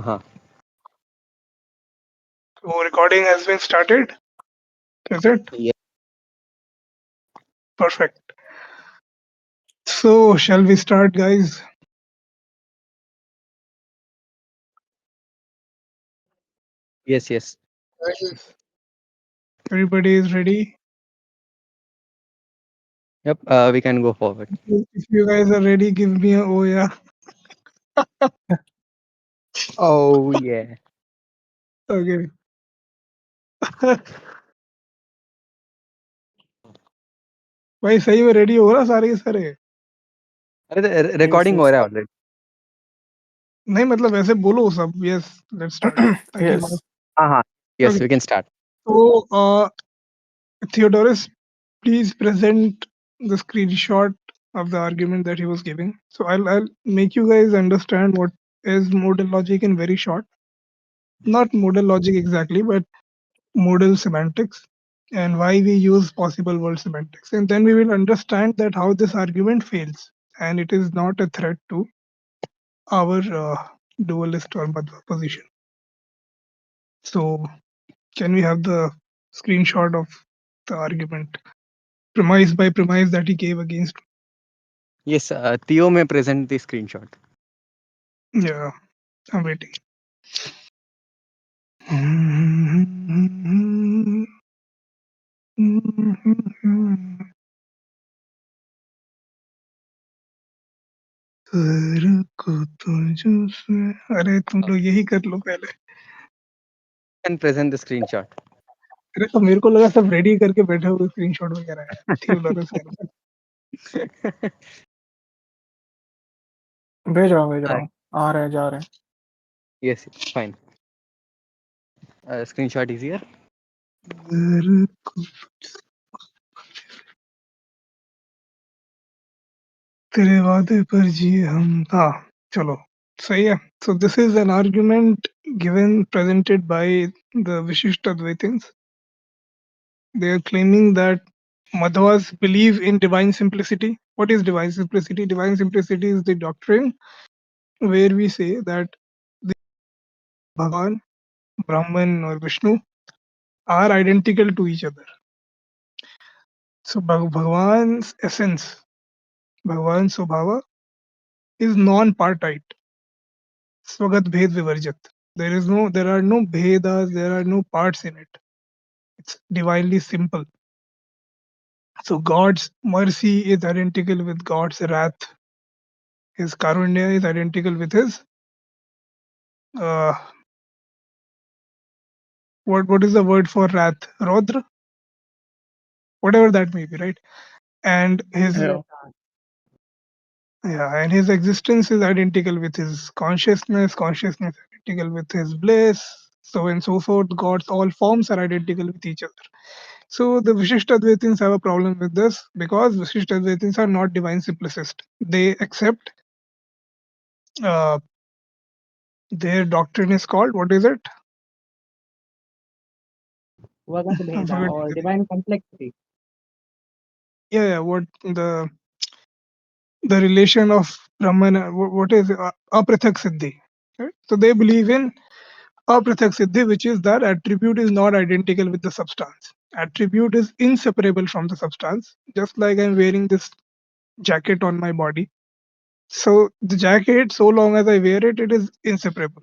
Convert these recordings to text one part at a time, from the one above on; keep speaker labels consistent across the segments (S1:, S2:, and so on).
S1: Uh-huh.
S2: So recording has been started. Is it?
S1: Yeah.
S2: Perfect. So shall we start, guys?
S1: Yes, yes.
S2: Guys, everybody is ready.
S1: Yep. We can go forward.
S2: If you guys are ready, give me a oh yeah.
S1: Oh yeah.
S2: Okay. भाई सही में ready हो रहा सारे के सारे?
S1: अरे
S3: Yes,
S1: recording हो
S3: yes.
S1: रहा है ऑलरेडी.
S2: नहीं मतलब ऐसे बोलो सब. Yes, let's start. ताकि
S3: Yes.
S1: हाँ हाँ. Yes,
S2: okay.
S1: we can start.
S2: So Theodorus, please present the screenshot of the argument that he was giving. So I'll make you guys understand what is modal logic in very short. Not modal logic exactly, but modal semantics and why we use possible world semantics. And then we will understand that how this argument fails and it is not a threat to our dualist or Madhva position. So can we have the screenshot of the argument premise by premise that he gave against?
S1: Yes, Theo may present the screenshot.
S2: Yeah, I'm waiting. अरे तुम लोग यही कर लो पहले.
S1: Can present the screenshot.
S2: अरे तो मेरे को लगा सब रेडी करके बैठे हुए स्क्रीनशॉट वगैरह है. थियोडोरस यार.
S3: भेज रहा
S1: Alright.
S3: हूँ. आ रहे हैं, जा रहे हैं.
S1: Yes, fine. Screenshot is here.
S2: तेरे वादे पर जिए हम. हाँ चलो सही है. So this is an argument given presented by the Vishisht Advaitins. They are claiming that Madhvas believe in divine simplicity. What is divine simplicity? Divine simplicity is the doctrine where we say that the Bhagavan, Brahman or Vishnu are identical to each other. So Bhagavan's essence, Bhagavan's Swabhava is non-partite. Swagat Bhed Vivarjat. There are no Bhedas, there are no parts in it. It's divinely simple. So God's mercy is identical with God's wrath. His Karunya is identical with his uh, what is the word for wrath? Rodra? Whatever that may be, right? And his
S3: Yeah.
S2: yeah, and his existence is identical with his consciousness, consciousness identical with his bliss, so and so forth. God's all forms are identical with each other. So the Vishishtadvaitins have a problem with this because Vishishtadvaitins are not divine simplicist. They accept their doctrine is called, what is it?
S4: Vagat
S2: I'm
S4: Bheda or
S2: forgetting.
S4: divine complexity.
S2: Yeah, what the relation of Brahman, what is Aprathak Siddhi. Right? So they believe in Aprathak Siddhi, which is that attribute is not identical with the substance. Attribute is inseparable from the substance, just like I'm wearing this jacket on my body. So the jacket, so long as I wear it, it is inseparable.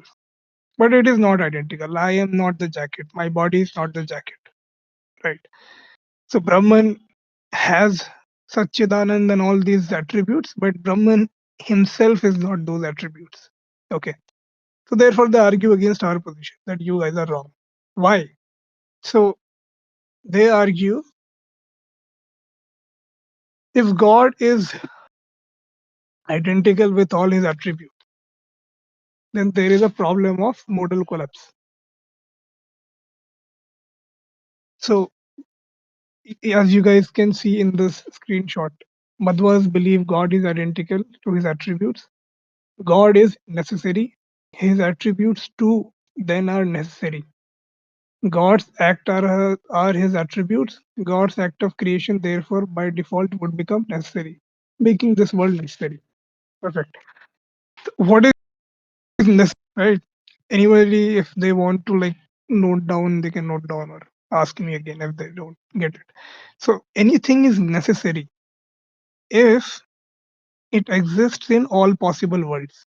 S2: But it is not identical. I am not the jacket. My body is not the jacket. Right. So Brahman has Satchidanand and all these attributes, but Brahman himself is not those attributes. Okay. So therefore they argue against our position that you guys are wrong. Why? So they argue if God is identical with all his attributes, then there is a problem of modal collapse. So as you guys can see in this screenshot, Madhvas believe God is identical to his attributes. God is necessary. His attributes too then are necessary. God's act are his attributes. God's act of creation, therefore, by default, would become necessary, making this world necessary. Perfect. What is necessary, right? Anybody, if they want to like note down, they can note down or ask me again if they don't get it. So anything is necessary if it exists in all possible worlds.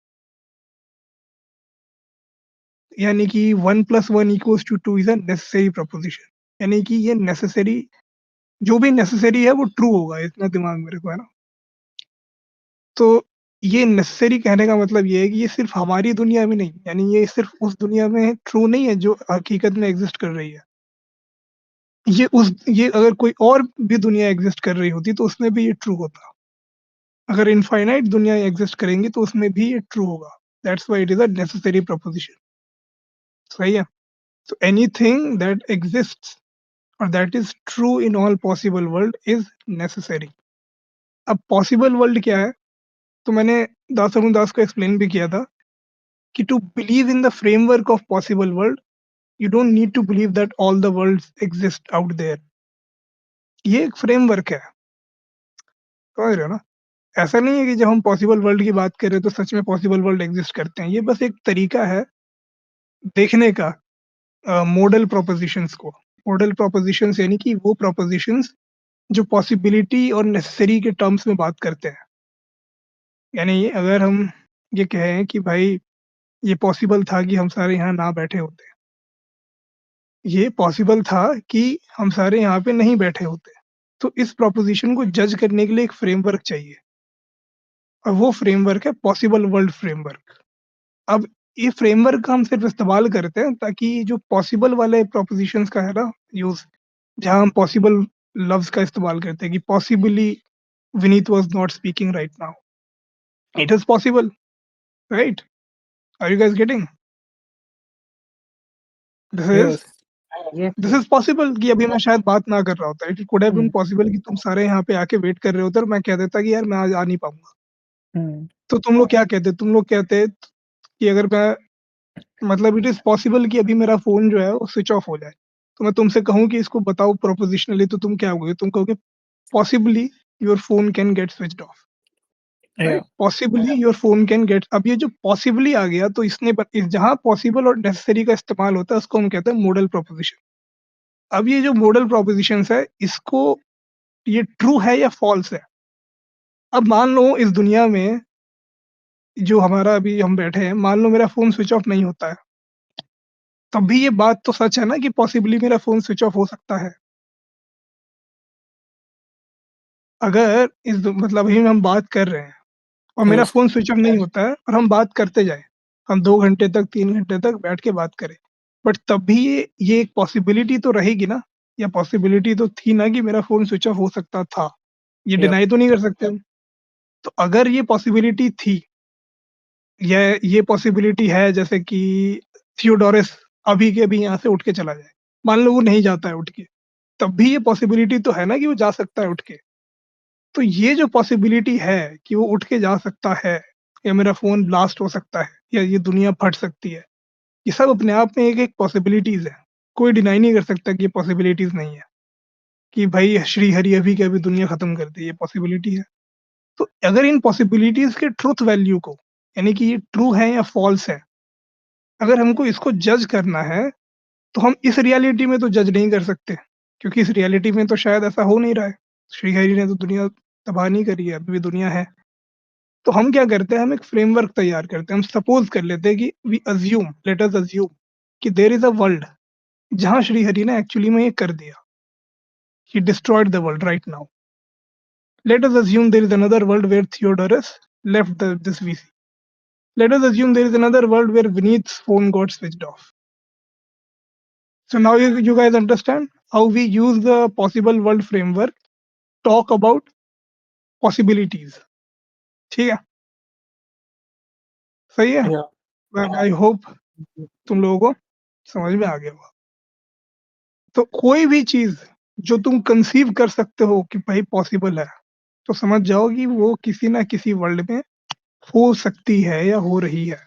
S2: यानी कि 1+1=2 is a necessary preposition, यानी कि ये necessary, जो भी necessary है वो true होगा, इतना दिमाग मेरे को है ना। तो ये नेसेसरी कहने का मतलब ये है कि ये सिर्फ हमारी दुनिया में नहीं, यानी ये सिर्फ उस दुनिया में ट्रू नहीं है जो हकीकत में एग्जिस्ट कर रही है। ये अगर कोई और भी दुनिया एग्जिस्ट कर रही होती तो उसमें भी ये ट्रू होता। अगर इनफाइनाइट दुनिया एग्जिस्ट करेंगी तो उसमें भी ये ट्रू होगा। That's why it is a necessary preposition. सही है। So anything that exists or that is true in all possible world is necessary. अब पॉसिबल वर्ल्ड क्या है? तो मैंने दास दास को एक्सप्लेन भी किया था कि to believe in the framework of possible world you don't need to believe that all the worlds exist out there. ये एक फ्रेमवर्क है, समझ रहे हो ना? ऐसा नहीं है कि जब हम पॉसिबल वर्ल्ड की बात कर रहे हैं तो सच में पॉसिबल वर्ल्ड एग्जिस्ट करते हैं। ये बस एक तरीका है देखने का मॉडल प्रोपोजिशंस को। मॉडल प्रोपोजिशंस यानी कि वो प्रोपोजिशंस जो पॉसिबिलिटी और नेसेसरी के टर्म्स में बात करते हैं। यानी अगर हम ये कहें कि भाई ये पॉसिबल था कि हम सारे यहाँ ना बैठे होते, ये पॉसिबल था कि हम सारे यहाँ पे नहीं बैठे होते, तो इस प्रोपोजिशन को जज करने के लिए एक फ्रेमवर्क चाहिए और वो फ्रेमवर्क है पॉसिबल वर्ल्ड फ्रेमवर्क। अब ये फ्रेमवर्क का हम सिर्फ इस्तेमाल करते हैं ताकि जो पॉसिबल वाले प्रोपोजिशंस का है ना यूज़, जहाँ हम पॉसिबल लफ्ज़ का इस्तेमाल करते हैं कि possibly Vineet was not speaking right now, it is possible, right? Are you guys getting? This is
S3: Yes.
S4: Yes,
S2: this
S4: yes.
S2: Is possible कि अभी मैं शायद बात ना कर रहा होता। It could have been
S3: Hmm.
S2: Possible कि तुम सारे यहाँ पे आके वेट कर रहे होते और मैं कह देता कि यार मैं आज आ नहीं पाऊंगा।
S3: Hmm.
S2: तो तुम लोग क्या कहते? तुम लोग कहते कि अगर मैं, मतलब इट इज पॉसिबल कि अभी मेरा फोन जो है वो स्विच ऑफ हो जाए, तो मैं तुमसे कहूँ कि इसको बताओ प्रोपोजिशनली, तो तुम क्या कहोगे? तुम कहोगे possibly your phone can get switched off,
S3: Yeah.
S2: Right? Possibly your phone can get, अब ये जो पॉसिबली आ गया तो जहाँ पॉसिबल और नेसेसरी का इस्तेमाल होता है उसको हम कहते हैं मॉडल प्रोपोजिशन। अब ये जो मॉडल प्रोपोजिशंस है इसको, ये ट्रू है या फॉल्स है? अब मान लो इस दुनिया में जो हमारा अभी हम बैठे हैं, मान लो मेरा फ़ोन स्विच ऑफ नहीं होता है, तब भी ये बात तो सच है ना कि पॉसिबली मेरा फ़ोन स्विच ऑफ हो सकता है। अगर मतलब अभी हम बात कर रहे हैं और मेरा
S3: Yes.
S2: फ़ोन स्विच ऑफ नहीं होता है और हम बात करते जाएँ, हम 2 घंटे तक, 3 घंटे तक बैठ के बात करें, बट तब भी ये एक पॉसिबिलिटी तो रहेगी ना, या पॉसिबिलिटी तो थी ना कि मेरा फ़ोन स्विच ऑफ हो सकता था। ये
S3: Yep.
S2: डिनाई तो नहीं कर सकते हम। तो अगर ये पॉसिबिलिटी थी, ये पॉसिबिलिटी है जैसे कि थियोडोरस अभी के अभी यहाँ से उठ के चला जाए, मान लो वो नहीं जाता है उठ के, तब भी ये पॉसिबिलिटी तो है ना कि वो जा सकता है उठ के। तो ये जो पॉसिबिलिटी है कि वो उठ के जा सकता है, या मेरा फ़ोन ब्लास्ट हो सकता है, या ये दुनिया फट सकती है, ये सब अपने आप में एक-एक पॉसिबिलिटीज़ है। कोई डिनाई नहीं कर सकता कि ये पॉसिबिलिटीज़ नहीं है, कि भाई श्री हरि अभी के अभी दुनिया खत्म कर दी, ये पॉसिबिलिटी है। तो अगर इन पॉसिबिलिटीज़ के ट्रुथ वैल्यू को, यानी कि ये ट्रू है या फॉल्स है, अगर हमको इसको जज करना है, तो हम इस रियलिटी में तो जज नहीं कर सकते, क्योंकि इस रियलिटी में तो शायद ऐसा हो नहीं रहा है। श्रीहरि ने तो दुनिया तबाह नहीं करी है, अभी भी दुनिया है। तो हम क्या करते हैं, हम एक फ्रेमवर्क तैयार करते हैं। हम सपोज़ कर लेते हैं कि लेट अस अज़्यूम कि देयर इज़ अ वर्ल्ड जहाँ श्रीहरि ने एक्चुअली में ये कर दिया। He destroyed the world right now. Let us assume there is another world where Theodorus left this VC. Let us assume there is another world where Vinit's phone got switched off. So now you guys understand how we use the possible world framework talk about possibilities. ठीक है, सही है?
S3: Yeah.
S2: I hope तुम लोगों को समझ में आ गया होगा। तो कोई भी चीज़ जो तुम कंसीव कर सकते हो कि भाई पॉसिबल है, तो समझ जाओ कि वो किसी ना किसी वर्ल्ड में हो सकती है या हो रही है।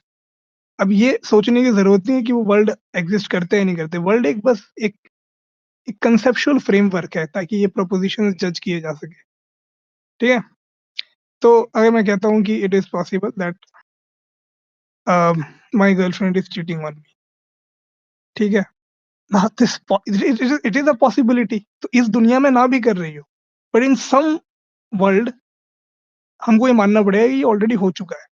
S2: अब ये सोचने की ज़रूरत नहीं है कि वो वर्ल्ड एग्ज़िस्ट करते हैं या नहीं करते। वर्ल्ड एक बस एक कंसेप्चुअल फ्रेमवर्क है ताकि ये प्रोपोज़िशंस जज किए जा सके। ठीक है? तो अगर मैं कहता हूँ कि it is possible that my girlfriend is cheating on me, ठीक है, this it is a possibility, तो इस दुनिया में ना भी कर रही हो, बट इन सम वर्ल्ड हमको ये मानना पड़ेगा कि ये ऑलरेडी हो चुका है,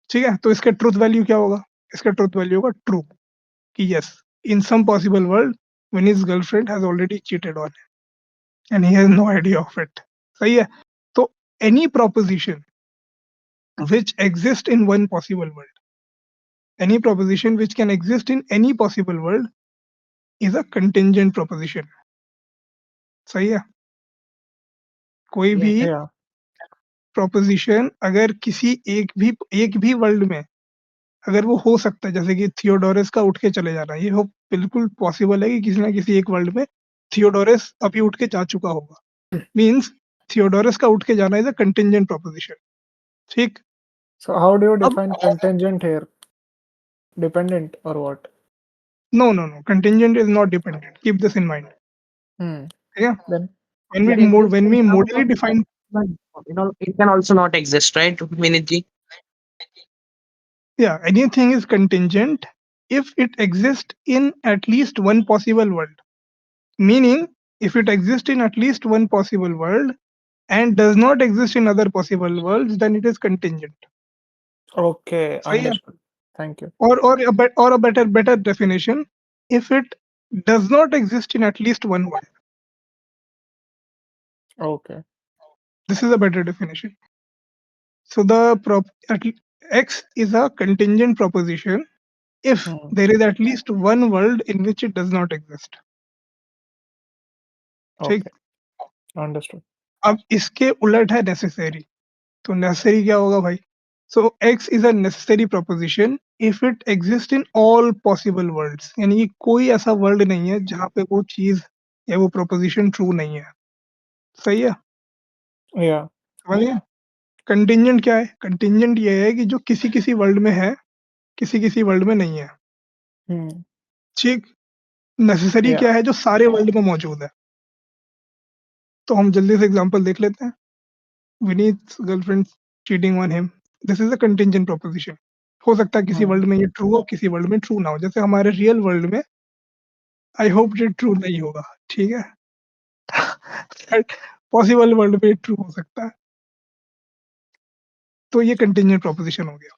S2: ठीक है, तो इसका ट्रूथ वैल्यू क्या होगा, इसका ट्रूथ वैल्यू होगा ट्रू, कि yes, in some possible world when his girlfriend has already cheated on him and he has no idea of it, सही है, तो any proposition which exists in one possible world, any proposition which can exist in any possible world is a contingent proposition, सही है, कोई भी
S4: Yes.
S3: या
S2: proposition अगर किसी एक भी वर्ल्ड में अगर वो हो सकता है, जैसे कि थियोडोरस का उठ के चले जाना, ये हो बिल्कुल पॉसिबल है कि किसी ना किसी एक वर्ल्ड में थियोडोरस अभी उठ के जा चुका होगा, मींस थियोडोरस का उठ के जाना इज अ कंटिंजेंट प्रोपोजिशन, ठीक।
S3: सो हाउ डू यू
S2: अब
S3: डिफाइन कंटेंजेंट हियर? डिपेंडेंट और what?
S2: No contingent is not dependent, keep this in mind, ठीक है,
S3: then
S4: It exists
S2: when
S4: in
S2: we
S4: some
S2: modally
S4: possible
S2: define,
S4: but it can also not exist, right, Vinit ji?
S2: yeah, anything is contingent if it exists in at least one possible world, meaning if it exists in at least one possible world and does not exist in other possible worlds, then it is contingent,
S3: okay,
S2: सही है,
S3: understood, thank you.
S2: or a better definition, if it does not exist in at least one world,
S3: okay,
S2: this is a better definition. So the x is a contingent proposition if there is at least one world in which it does not exist, ठीक।
S3: Okay, understood.
S2: अब इसके उलट है necessary, तो necessary क्या होगा भाई, so x is a necessary proposition if it exist in all possible worlds, यानी कि कोई ऐसा वर्ल्ड नहीं है जहाँ पे वो चीज या वो प्रोपोजिशन ट्रू नहीं है, सही है,
S3: या
S2: समझ गए। कंटिंजेंट क्या है, कंटिंजेंट ये है कि जो किसी किसी वर्ल्ड में है, किसी किसी वर्ल्ड में नहीं है, ठीक। नेसेसरी
S3: या
S2: क्या है, जो सारे वर्ल्ड में मौजूद है, तो हम जल्दी से एग्जांपल देख लेते हैं। Vineet girlfriend cheating on him, this is a contingent proposition, हो सकता है किसी वर्ल्ड में ये ट्रू हो, किसी वर्ल्ड में ट्रू ना हो, जैसे हमारे रियल वर्ल्ड में आई होप ये ट्रू नहीं होगा, ठीक है, बट पॉसिबल वर्ल्ड में ट्रू हो सकता है, तो ये कंटिंजेंट प्रोपोजिशन हो गया।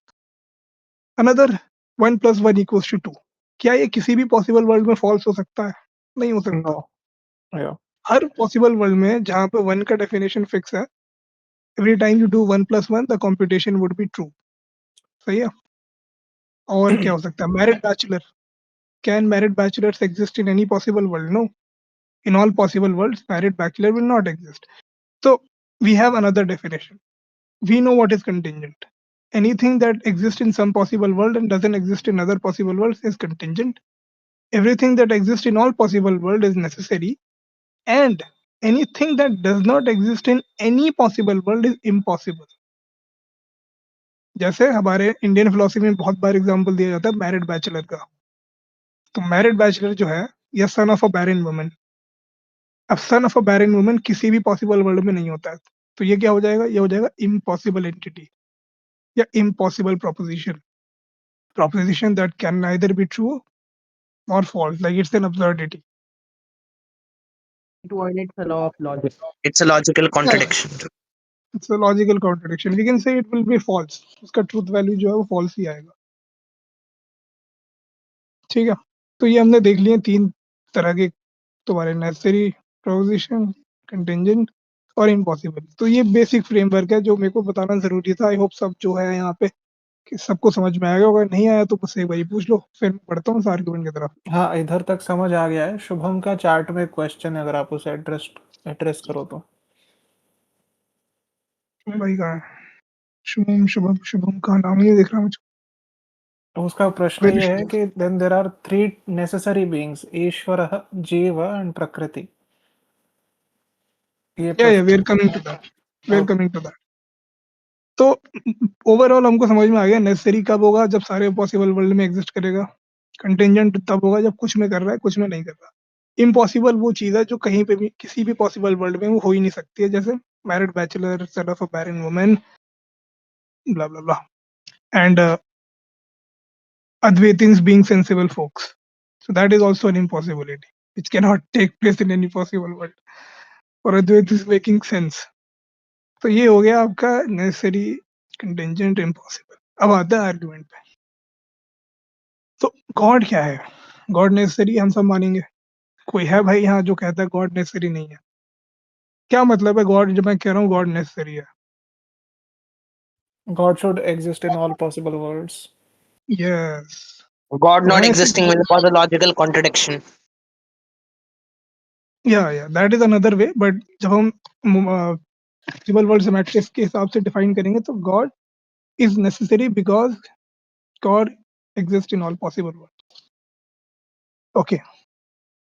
S2: अनदर 1 + 1 = 2, क्या ये किसी भी पॉसिबल वर्ल्ड में फॉल्स हो सकता है, नहीं हो
S3: नो,
S2: सकता।
S3: या
S2: हर पॉसिबल वर्ल्ड में जहाँ पे 1 का डेफिनेशन फिक्स है, every time you do 1 + 1 the computation would be true, सही है। और क्या हो सकता है, married bachelor, can married bachelors exist in any possible world, no, in all possible worlds married bachelor will not exist, so we have another definition, we know what is contingent, anything that exists in some possible world and doesn't exist in other possible worlds is contingent, everything that exists in all possible world is necessary, and anything that does not exist in any possible world is impossible, जैसे हमारे Indian philosophy में बहुत बार example दिया जाता है married bachelor का, तो married bachelor जो है या सन ऑफ अ बैरन वुमन, अब सन ऑफ अ बैरन वुमन किसी भी पॉसिबल वर्ल्ड में नहीं होता है, तो ये क्या हो जाएगा, ये हो जाएगा इम्पॉसिबल एंटिटी या impossible proposition, proposition that can neither be true और false, like it's an absurdity,
S4: It violates the law of logic. It's a logical contradiction.
S2: It's a logical contradiction, we can say it will be false, उसका truth value जो है वो false ही आएगा, ठीक है। तो ये हमने देख लिए 3 तरह के तुम्हारे नेसेसरी प्रोपोजिशन, कंटिंजेंट और इम्पॉसिबल, तो ये बेसिक फ्रेमवर्क है जो मेरे को बताना जरूरी था, आई होप सब जो है यहाँ पे कि सबको समझ में आएगा, अगर नहीं आया तो मुझसे एक बार पूछ लो, फिर मैं पढ़ता हूँ आर्गुमेंट की तरफ।
S3: हाँ, इधर तक समझ आ गया है। शुभम का चैट में क्वेश्चन है, अगर आप उसे एड्रेस एड्रेस करो तो।
S2: भाई कहाँ है, शुभम शुभम शुभम का नाम ही नहीं दिख रहा मुझे,
S3: उसका प्रश्न
S2: वेरी
S3: ये है
S2: शुभम,
S3: कि then there are 3 necessary beings, Ishwarah, jiva and prakriti. ये
S2: या वी
S3: प्रश्न।
S2: Are coming to that, we are
S3: okay,
S2: coming to that, तो ओवरऑल हमको समझ में आ गया नेसेसरी कब होगा, जब सारे पॉसिबल वर्ल्ड में एग्जिस्ट करेगा, कंटिंजेंट तब होगा जब कुछ में कर रहा है कुछ में नहीं कर रहा, इम्पॉसिबल वो चीज है जो कहीं पे भी किसी भी पॉसिबल वर्ल्ड में वो हो ही नहीं सकती है, जैसे married bachelor, son of a barren woman, blah blah blah, and Advaitins being sensible folks. So that is also an impossibility, which cannot take place in any possible world. For Advaitins making sense. तो ये हो गया आपका necessary contingent impossible. अब आता है argument पे. तो गॉड क्या है? गॉड नेसेसरी हम सब मानेंगे. कोई है भाई यहाँ जो कहता है गॉड नेसेसरी नहीं है? क्या मतलब है गॉड जब मैं कह रहा हूँ गॉड नेसेसरी है?
S3: God should exist in all possible worlds.
S2: Yes.
S4: God
S2: तो
S4: not
S2: हम ऐसे
S4: existing will cause a logical contradiction.
S2: या that is another way. But जब हम पॉसिबल वर्ल्ड मैट्रिक्स के हिसाब से डिफाइन करेंगे तो God is necessary because God exist in all possible world. Okay,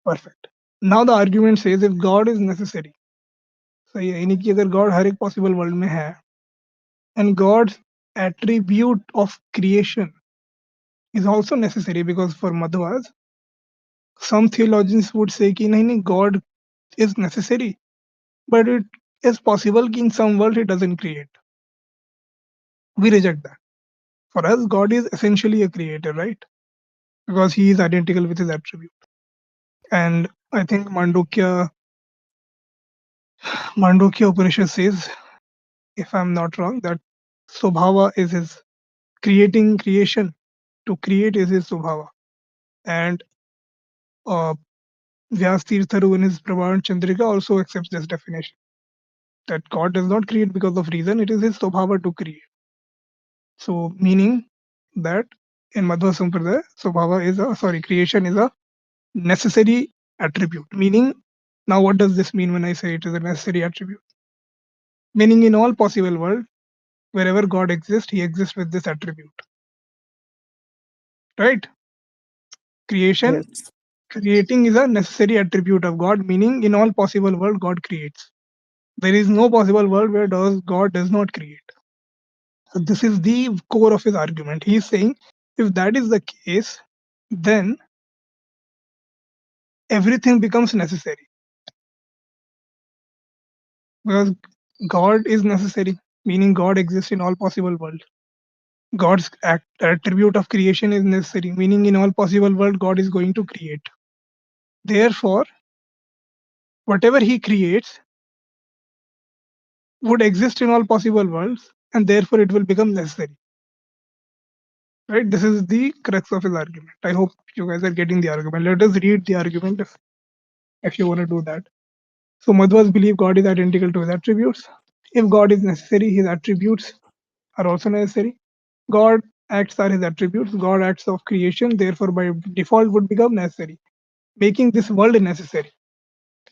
S2: perfect. Now the argument says if God is necessary. सही है, यानी कि अगर गॉड हर एक पॉसिबल वर्ल्ड में है and God's attribute of creation is also necessary, because for Madhvas some theologians would say कि नहीं God is necessary but it is possible कि in some world he doesn't create. We reject that. For us God is essentially a creator, right? Because he is identical with his attribute. And I think Mandukya Upanishad says, if I'm not wrong, that Subhava is his creation. To create is his Subhava. And uh, Vyas Tirtharu in his Prabhavan Chandrika also accepts this definition, that God does not create because of reason, it is his Swabhava to create. So, meaning that in Madhva Sampradaya, creation is a necessary attribute. Meaning, now what does this mean when I say it is a necessary attribute? Meaning, in all possible world, wherever God exists, he exists with this attribute. Right? Creating
S3: Yes.
S2: is a necessary attribute of God, meaning in all possible world, God creates. There is no possible world where God does not create. So this is the core of his argument. He is saying if that is the case, then everything becomes necessary, because God is necessary, meaning God exists in all possible worlds. God's attribute of creation is necessary, meaning in all possible world God is going to create. Therefore, whatever he creates would exist in all possible worlds, and therefore it will become necessary. Right? This is the crux of his argument. I hope you guys are getting the argument. Let us read the argument if you want to do that. So Madhvas believe God is identical to his attributes. If God is necessary, his attributes are also necessary. God acts are his attributes. God acts of creation, therefore by default would become necessary, making this world necessary.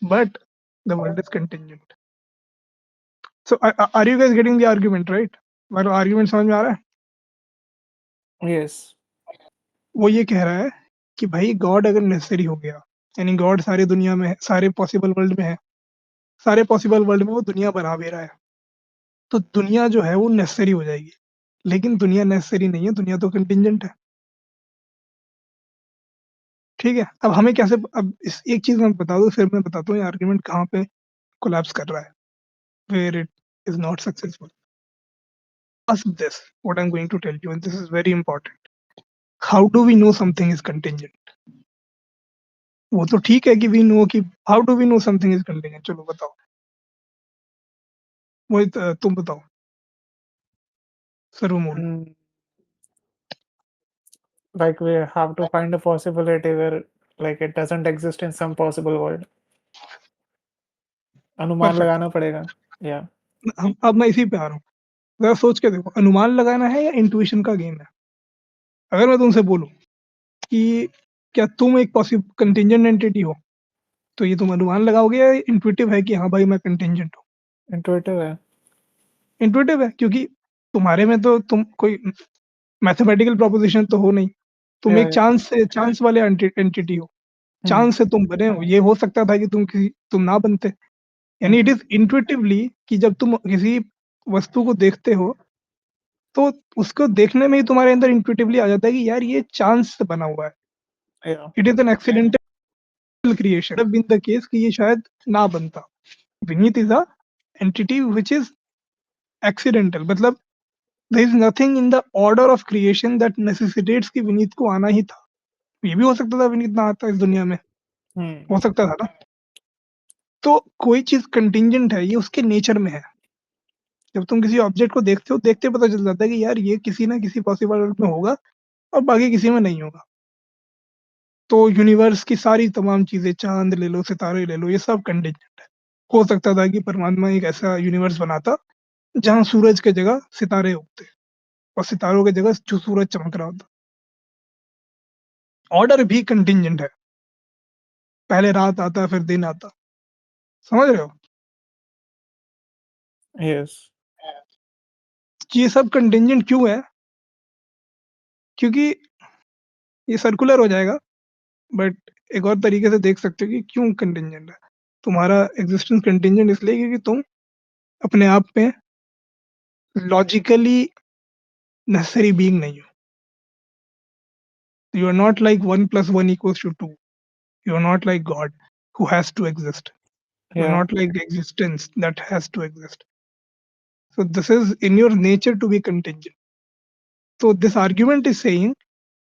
S2: But the world is contingent. So are you guys getting the argument, right? मेरा argument समझ में आ रहा है?
S3: Yes.
S2: वो ये कह रहा है कि भाई गॉड अगर नेसेसरी हो गया, यानी गॉड सारी दुनिया में है, सारे पॉसिबल वर्ल्ड में है, सारे पॉसिबल वर्ल्ड में वो दुनिया बना भी रहा है, तो दुनिया जो है वो नेसेसरी हो जाएगी. लेकिन दुनिया नेसेसरी नहीं है, दुनिया तो कंटिंजेंट है. ठीक है, अब हमें कैसे, अब इस एक चीज मैं बता दूं, फिर मैं बताता हूँ ये आर्ग्यूमेंट कहाँ पे कोलैप्स कर रहा है, where it is not successful. Ask this, what I'm going to tell you, and this is very important. How do we know something is contingent? वो तो ठीक है कि we know कि how do we know something is contingent? चलो बताओ, मोहित तुम बताओ, सर्वमूल.
S3: Mm, like we have to find a possibility where like it doesn't exist in some possible world. अनुमान
S2: परफेक्ट.
S3: लगाना पड़ेगा. Yeah.
S2: अब मैं इसी पे आ रहा हूँ. जरा सोच के देखो, अनुमान लगाना है या इंट्यूशन का गेम है? अगर मैं तुमसे बोलूं कि क्या तुम एक पॉसिबल कंटिंजेंट एंटिटी हो, तो ये तुम अनुमान लगाओगे या इंट्यूटिव है कि हाँ भाई मैं कंटिंजेंट हूँ?
S3: Intuitive है.
S2: इंट्यूटिव है, क्योंकि तुम्हारे में तो तुम कोई मैथमेटिकल प्रोपोजिशन तो हो नहीं, तुम एक
S3: Yeah.
S2: चांस वाले एंटिटी हो.
S3: Hmm.
S2: चांस से तुम बने हो, ये हो सकता था कि तुम ना बनते. यानी
S3: Hmm.
S2: इट इज इंट्यूटिवली कि जब तुम किसी वस्तु को देखते हो तो उसको देखने में ही तुम्हारे अंदर इंट्यूटिवली आ जाता है कि यार ये चांस से बना हुआ है.
S3: Yeah.
S2: It is an accidental creation. Been the case कि ये शायद ना बनता. Vineet is a entity which is accidental, मतलब there is nothing in the order of creation that necessitates कि विनीत को आना ही था। ये भी हो सकता था विनीत ना आता इस दुनिया में, हो सकता था ना। तो कोई चीज कंटिंजेंट है, ये उसके नेचर में है। जब तुम किसी ऑब्जेक्ट को देखते हो, देखते पता चल जाता है कि यार ये किसी ना किसी पॉसिबल वर्ल्ड में होगा और बाकी किसी में नहीं होगा। तो यूनिवर्स की सारी तमाम चीजें, चांद ले लो, सितारे ले लो, ये सब कंटिंजेंट है। हो सकता था कि परमात्मा एक ऐसा यूनिवर्स बनाता जहां सूरज के जगह सितारे उगते और सितारों की जगह जो सूरज चमक रहा होता। ऑर्डर भी कंटिंजेंट है, पहले रात आता फिर दिन आता, समझ रहे हो?
S3: यस।
S2: ये सब कंटिंजेंट क्यों है? क्योंकि ये सर्कुलर हो जाएगा, बट एक और तरीके से देख सकते हो कि क्यों कंटिंजेंट है। तुम्हारा एग्जिस्टेंस कंटिंजेंट इसलिए क्योंकि तुम अपने आप में लॉजिकली नेसेसरी बीइंग नहीं हो। You are not like 1 plus 1 equals to 2. You are not like God who has to exist. You are
S3: या
S2: not like existence that has to exist. So this is in your nature to be contingent. So this argument is saying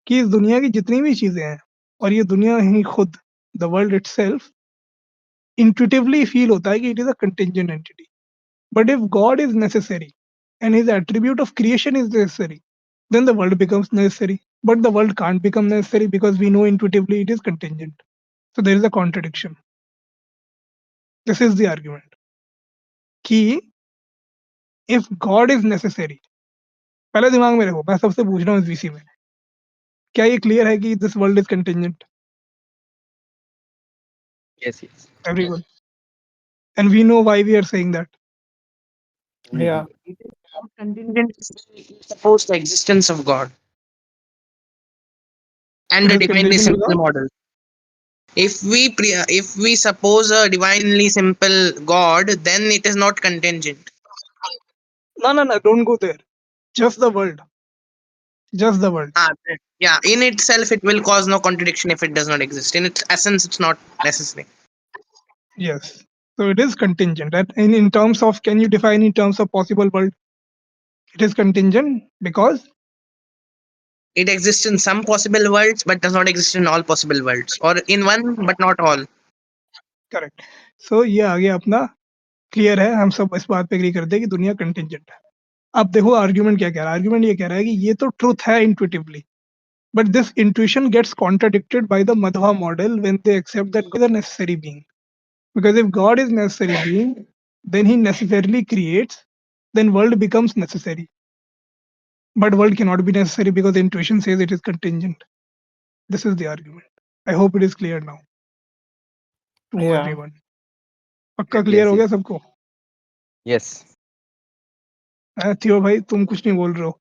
S2: कि इस दुनिया की जितनी भी चीजें हैं और ये दुनिया ही खुद, the world itself, intuitively feel होता है कि it is a contingent entity. But if God is necessary and his attribute of creation is necessary, then the world becomes necessary. But the world can't become necessary because we know intuitively it is contingent. So there is a contradiction. This is the argument कि if God is necessary, पहले दिमाग में रखो, मैं सबसे पूछ रहा हूँ इस वीसी में, क्या ये क्लियर है कि this world is contingent?
S1: Yes, yes.
S2: Everyone, and we know why we are saying that.
S3: या
S4: It is not contingent if we suppose the existence of God and
S2: it
S4: the
S2: is
S4: divinely
S2: contingent
S4: simple
S2: because
S4: model. If we suppose a divinely simple God, then it is not contingent.
S2: no, don't go there. Just the world, just the world.
S4: Yeah, in itself, it will cause no contradiction if it does not exist. In its essence, it's not necessary.
S2: Yes. So it is contingent. And in terms of, can you define in terms of possible world? It is contingent because
S4: It exists in some possible worlds, but does not exist in all possible worlds, or in one, but not all.
S2: Correct. So ये आगे अपना clear है, हम सब इस बात पे agree करते हैं कि दुनिया कंटिंजेंट है। अब देखो आर्ग्यूमेंट क्या कह रहा है। आर्ग्यूमेंट ये कह रहा है कि ये तो ट्रुथ है intuitively, but this intuition gets contradicted by the Madhva model when they accept that God is a necessary being. Because if God is necessary being, then he necessarily creates, then world becomes necessary. But world cannot be necessary because the intuition says it is contingent. This is the argument. I hope it is clear now to
S3: या
S2: everyone. पक्का clear
S1: Yes,
S2: हो
S1: yes.
S2: गया सबको?
S1: Yes.
S2: थियो भाई तुम कुछ नहीं बोल रहे हो,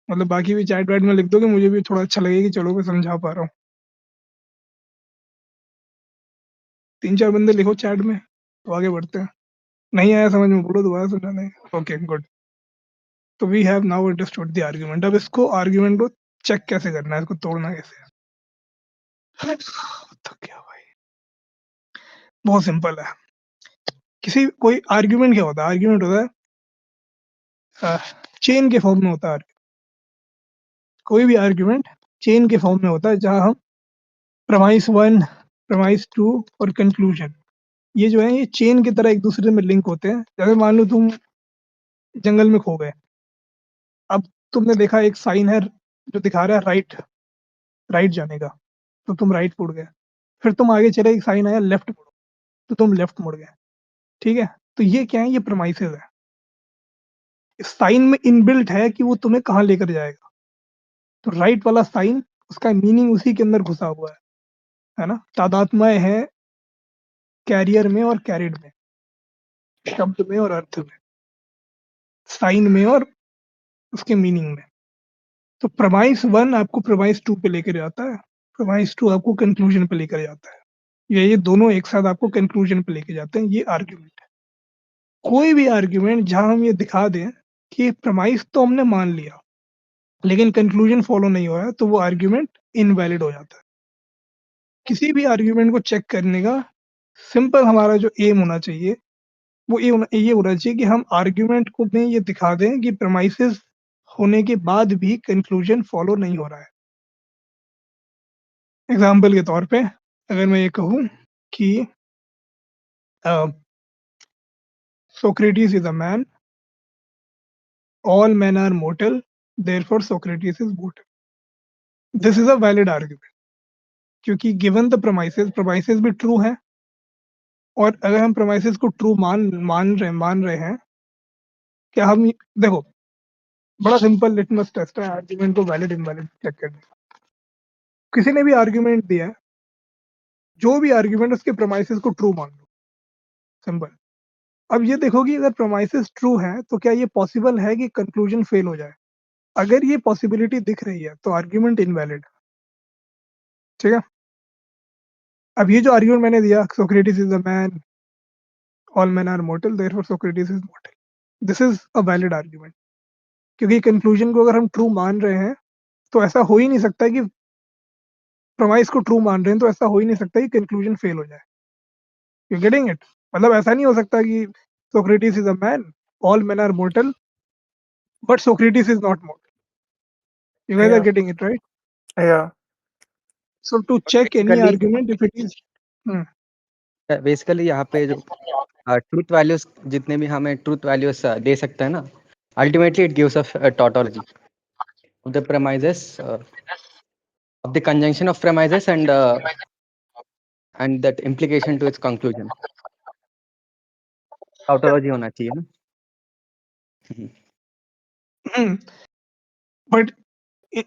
S2: मतलब बाकी भी चैट वैट में लिख दो कि मुझे भी थोड़ा अच्छा लगे कि चलो मैं समझा पा रहा हूँ। 3-4 बंदे लिखो चैट में तो आगे बढ़ते हैं। नहीं आया समझ में बोलो, दोबारा समझाने। Okay good. तो we have now understood the argument. अब इसको आर्ग्यूमेंट को चेक कैसे करना है, इसको तोड़ना कैसे है? तो क्या भाई, बहुत सिंपल है। किसी कोई आर्ग्यूमेंट क्या होता है? आर्ग्यूमेंट होता है चेन के फॉर्म में होता है। कोई भी आर्ग्यूमेंट चेन के फॉर्म में होता है जहां हम प्रमाइस 1, प्रमाइस 2 और कंक्लूजन, ये जो है ये चेन की तरह एक दूसरे में लिंक होते हैं। जैसे मान लो तुम जंगल में खो गए, अब तुमने देखा एक साइन है जो दिखा रहा है राइट, राइट जाने का, तो तुम राइट मुड़ गए। फिर तुम आगे चले, एक साइन आया लेफ्ट मुड़ो, तो तुम लेफ्ट मुड़ गए। ठीक है, तो ये क्या है? ये प्रमाइसेस है। इस साइन में इनबिल्ट है कि वो तुम्हें कहाँ लेकर जाएगा। तो राइट वाला साइन, उसका मीनिंग उसी के अंदर घुसा हुआ है ना? तादात्म्य है कैरियर में और कैरिड में, शब्द में और अर्थ में, साइन में और उसके मीनिंग में। तो प्रमाइस 1 आपको प्रमाइस 2 पे लेकर जाता है, प्रमाइस 2 आपको कंक्लूजन पे लेकर जाता है, ये दोनों एक साथ आपको कंक्लूजन पे लेके जाते हैं। ये आर्ग्यूमेंट है। कोई भी आर्ग्यूमेंट जहां हम ये दिखा दें कि प्रमाइस तो हमने मान लिया लेकिन कंक्लूजन फॉलो नहीं हो रहा है, तो वो आर्ग्यूमेंट इनवैलिड हो जाता है। किसी भी आर्ग्यूमेंट को चेक करने का सिंपल हमारा जो एम होना चाहिए वो ये होना चाहिए कि हम आर्ग्यूमेंट को में ये दिखा दें कि प्रमाइसेस होने के बाद भी कंक्लूजन फॉलो नहीं हो रहा है। एग्जाम्पल के तौर पे अगर मैं ये कहूँ कि Socrates is a man, all men are mortal, therefore Socrates is mortal. This is a valid argument क्योंकि given the premises भी true हैं, और अगर हम premises को true मान रहे हैं, क्या हम देखो बड़ा सिंपल लिटमस टेस्ट है आर्ग्यूमेंट को वैलिड इनवैलिड चेक करने का। किसी ने भी आर्ग्यूमेंट दिया है, जो भी आर्ग्यूमेंट उसके premises को ट्रू मान लो, सिंपल। अब ये देखो कि अगर premises ट्रू हैं तो क्या ये पॉसिबल है कि कंक्लूजन फेल हो जाए? अगर ये पॉसिबिलिटी दिख रही है तो आर्ग्यूमेंट इनवैलिड, ठीक है। अब ये जो आर्ग्यूमेंट मैंने दिया, Socrates is a man, all man are mortal, therefore Socrates is mortal, this is a valid argument क्योंकि कंक्लूजन को अगर हम ट्रू मान रहे हैं तो ऐसा हो ही नहीं सकता कि प्रोमाइस को ट्रू मान रहे हैं तो ऐसा हो ही नहीं सकता कि कंक्लूजन फेल हो जाए। You getting it? मतलब ऐसा नहीं हो सकता कि Socrates is a man, all man are mortal, but Socrates is not mortal. You guys are
S3: Yeah.
S2: Getting it right?
S3: Yeah.
S2: So to check any
S1: basically
S2: argument if it is
S1: basically यहाँ पे जो truth values जितने भी हमें truth values दे सकते हैं ना, ultimately it gives a tautology of the premises, of the conjunction of premises and that implication to its conclusion. Tautology होना चाहिए ना।
S2: but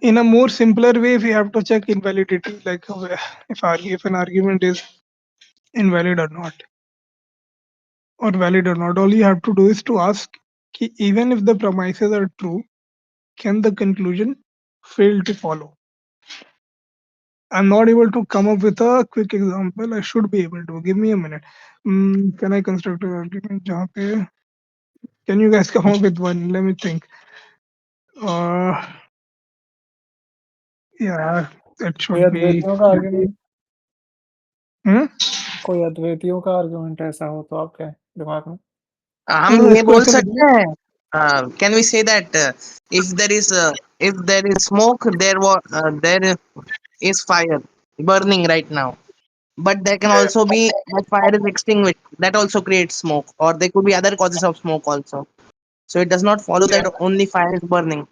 S2: in a more simpler way we have to check invalidity, like if an argument is invalid or not, or valid or not, all you have to do is to ask कि even if the premises are true, can the conclusion fail to follow? I'm not able to come up with a quick example. I should be able to. Give me a minute. Can I construct an argument जहाँ पे? Can you guys come up with one? Let me think. Uh, yeah, it
S3: कोई
S2: should be.
S3: अद्वैतियों का argument,
S2: Hmm?
S3: कोई अद्वैतियों का argument ऐसा हो तो आपके दिमाग में?
S4: हम ये
S2: इसको
S4: बोल
S2: ऐसे
S4: सकते
S2: लिखिए।
S4: हैं, can we say that if there is smoke, there is fire burning right now, but there can also be that fire is extinguished, that also creates smoke, or there could be other causes of smoke also, so it does not follow
S2: Yeah,
S4: that only fire is burning.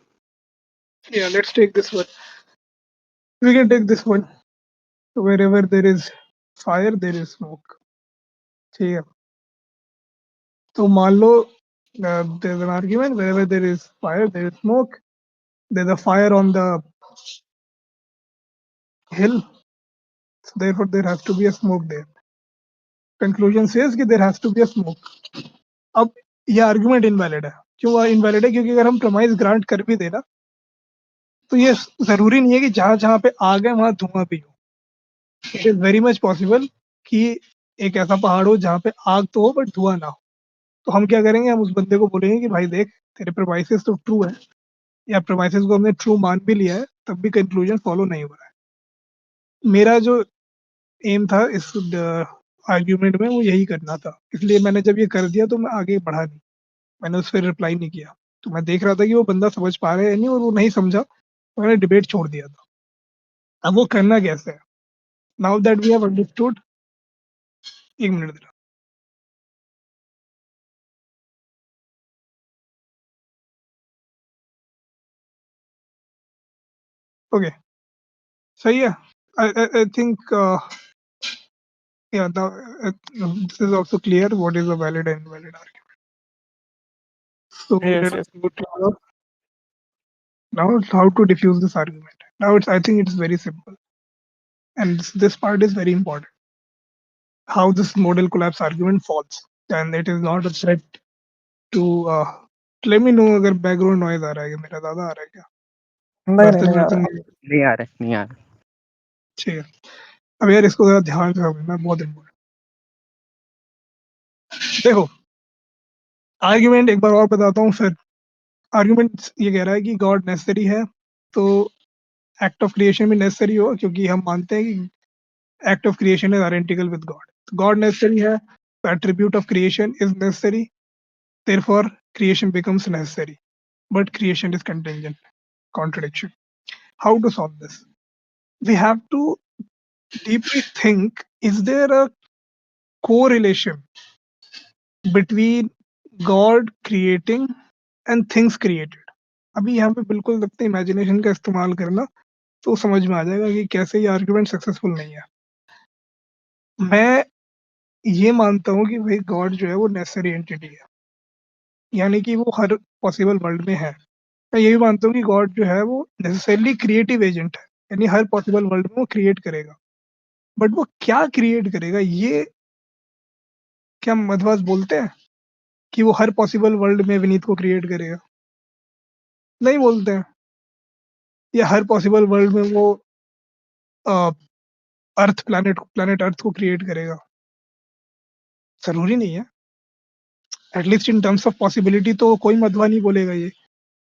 S2: yeah. Let's take this one. We can take this one. Wherever there is fire, there is smoke. ठीक है। तो मान लो there's an argument wherever there is fire, there is smoke. There's a fire on the hill, so therefore there has to be a smoke there. Conclusion says कि there has to be a smoke. अब ये argument invalid है। क्यों invalid है? क्योंकि अगर हम premise grant कर भी देना तो ये जरूरी नहीं है कि जहां जहां पे आग है वहां धुआं भी हो। It is very much possible कि एक ऐसा पहाड़ हो जहाँ पे आग तो हो बट धुआं ना हो। तो हम क्या करेंगे, हम उस बंदे को बोलेंगे कि भाई देख, तेरे प्रोमाइसेस तो ट्रू है, या प्रोमाइसेस को हमने ट्रू मान भी लिया है, तब भी कंक्लूजन फॉलो नहीं हो रहा है। मेरा जो एम था इस आर्ग्यूमेंट में वो यही करना था, इसलिए मैंने जब ये कर दिया तो मैं आगे बढ़ा नहीं, मैंने उस पर रिप्लाई नहीं किया। तो मैं देख रहा था कि वो बंदा समझ पा रहा है या नहीं, और वो नहीं समझा तो मैंने डिबेट छोड़ दिया था। अब वो करना कैसे है? Now that we have understood, एक मिनट देना। ओके, सही है। I think yeah, now this is also clear what is a valid and invalid argument. So
S3: Yes,
S2: let
S3: yes.
S2: us go to now how to diffuse this argument. Now I think it's very simple, and this part is very important. How this model collapse argument falls, and it is not a threat to. Let me know अगर background noise आ रहा है क्या, मेरा ज़्यादा आ रहा है क्या?
S3: नहीं नहीं
S2: बर्तन
S3: नहीं आ
S2: वर्तन
S3: रहा।
S1: नहीं आ रहा है, नहीं आ रहा।
S2: ठीक है। अब यार इसको ज़रा ध्यान से समझना, बहुत इम्पोर्टेंट। देखो, आर्ग्यूमेंट एक बार और बताता हूँ फिर। आर्ग्यूमेंट ये कह रहा है कि गॉड नेसेसरी है, तो एक्ट ऑफ क्रिएशन भी नेसेसरी हो, क्योंकि हम मानते हैं कि act of creation is identical with God. God necessary है तो attribute of creation is necessary, therefore creation becomes necessary. but creation is contingent. Contradiction. How to solve this? We have to deeply think, is there a correlation between God creating and things created? अभी यहाँ पे बिल्कुल लगता है imagination का इस्तेमाल करना तो समझ में आ जाएगा कि कैसे ये आर्गुमेंट सक्सेसफुल नहीं है. मैं ये मानता हूँ कि भाई गॉड जो है वो नेसेसरी एंटिटी है, यानी कि वो हर पॉसिबल वर्ल्ड में है. मैं ये भी मानता हूँ कि गॉड जो है वो नेसेसरली क्रिएटिव एजेंट है, यानी हर पॉसिबल वर्ल्ड में वो क्रिएट करेगा. बट वो क्या क्रिएट करेगा, ये क्या मध्वास बोलते हैं कि वो हर पॉसिबल वर्ल्ड में विनीत को क्रिएट करेगा? नहीं बोलते हैं. या हर पॉसिबल वर्ल्ड में वो अर्थ प्लैनेट अर्थ को क्रिएट करेगा? जरूरी नहीं है. At least in terms of possibility तो कोई मध्वा नहीं बोलेगा ये.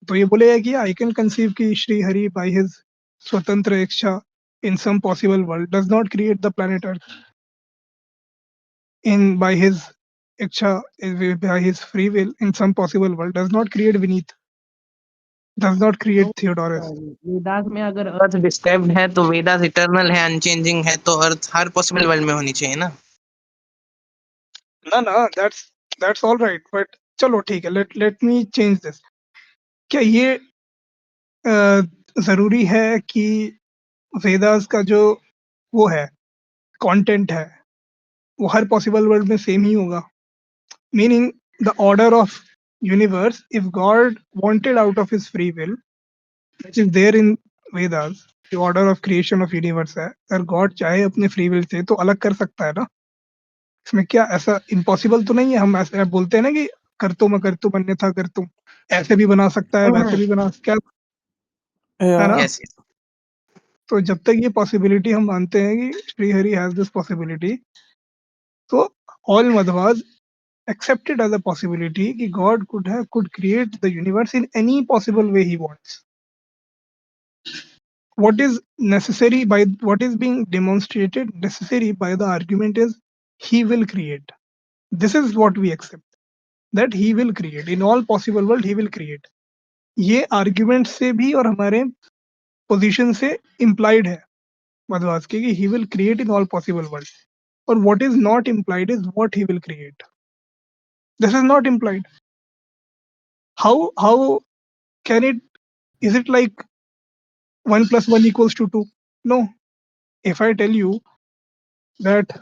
S2: तो ये बोलेगा कि आई कैन कंसीव की श्री हरि बाय हिज स्वतंत्र इच्छा in some possible world does not create the planet earth in by his ichha, by his free will in some possible world does not create Vinit, does not
S4: तो
S2: create Theodorus.
S4: Vedas में अगर अर्थ described है तो Vedas eternal है, unchanging है, तो अर्थ हर possible world में होनी चाहिए ना.
S2: ना that's all right, but चलो ठीक है, let me change this. क्या ये जरूरी है कि वेदास का जो वो है कंटेंट है वो हर पॉसिबल वर्ल्ड में सेम ही होगा? Meaning the order of universe, if God wanted out of his free will which is there in Vedas, the order of creation of universe है, अगर गॉड चाहे अपने फ्री विल से तो अलग कर सकता है ना. इसमें क्या ऐसा इम्पॉसिबल तो नहीं है? हम ऐसे बोलते हैं ना कि कर तो मैं कर तो बनने था कर तुम, ऐसे भी बना सकता है वैसे भी बना क्या, है ना?
S3: Yeah.
S4: यस.
S2: तो जब तक ये पॉसिबिलिटी हम मानते हैं कि Shri Hari has this possibility, तो all मधवास accepted as a possibility कि God could create the universe in any possible way he wants. What is necessary by what is being demonstrated necessary by the argument is he will create. This is what we accept, that he will create in all possible world, he will create. ये argument से भी और हमारे position से implied है मध्वास के कि he will create in all possible world. और what is not implied is what he will create. This is not implied. How can it, is it like 1 plus 1 equals to 2? No. If I tell you that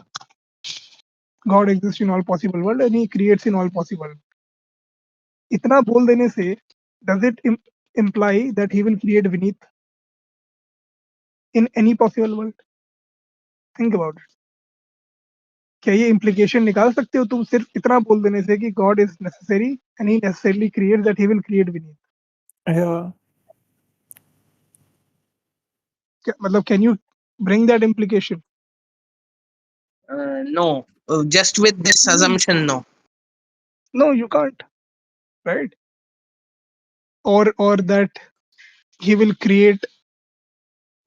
S2: God exists in all possible world and he creates in all possible, इतना बोल देने से does it imply that he will create Vinit in any possible world? Think about it. क्या ये implication निकाल सकते हो तुम सिर्फ इतना बोल देने से कि God is necessary and he necessarily creates that he will create Vinit?
S3: Yeah.
S2: क्या मतलब can you bring that implication?
S4: No, just with this assumption, no.
S2: No, you can't, right? Or that he will create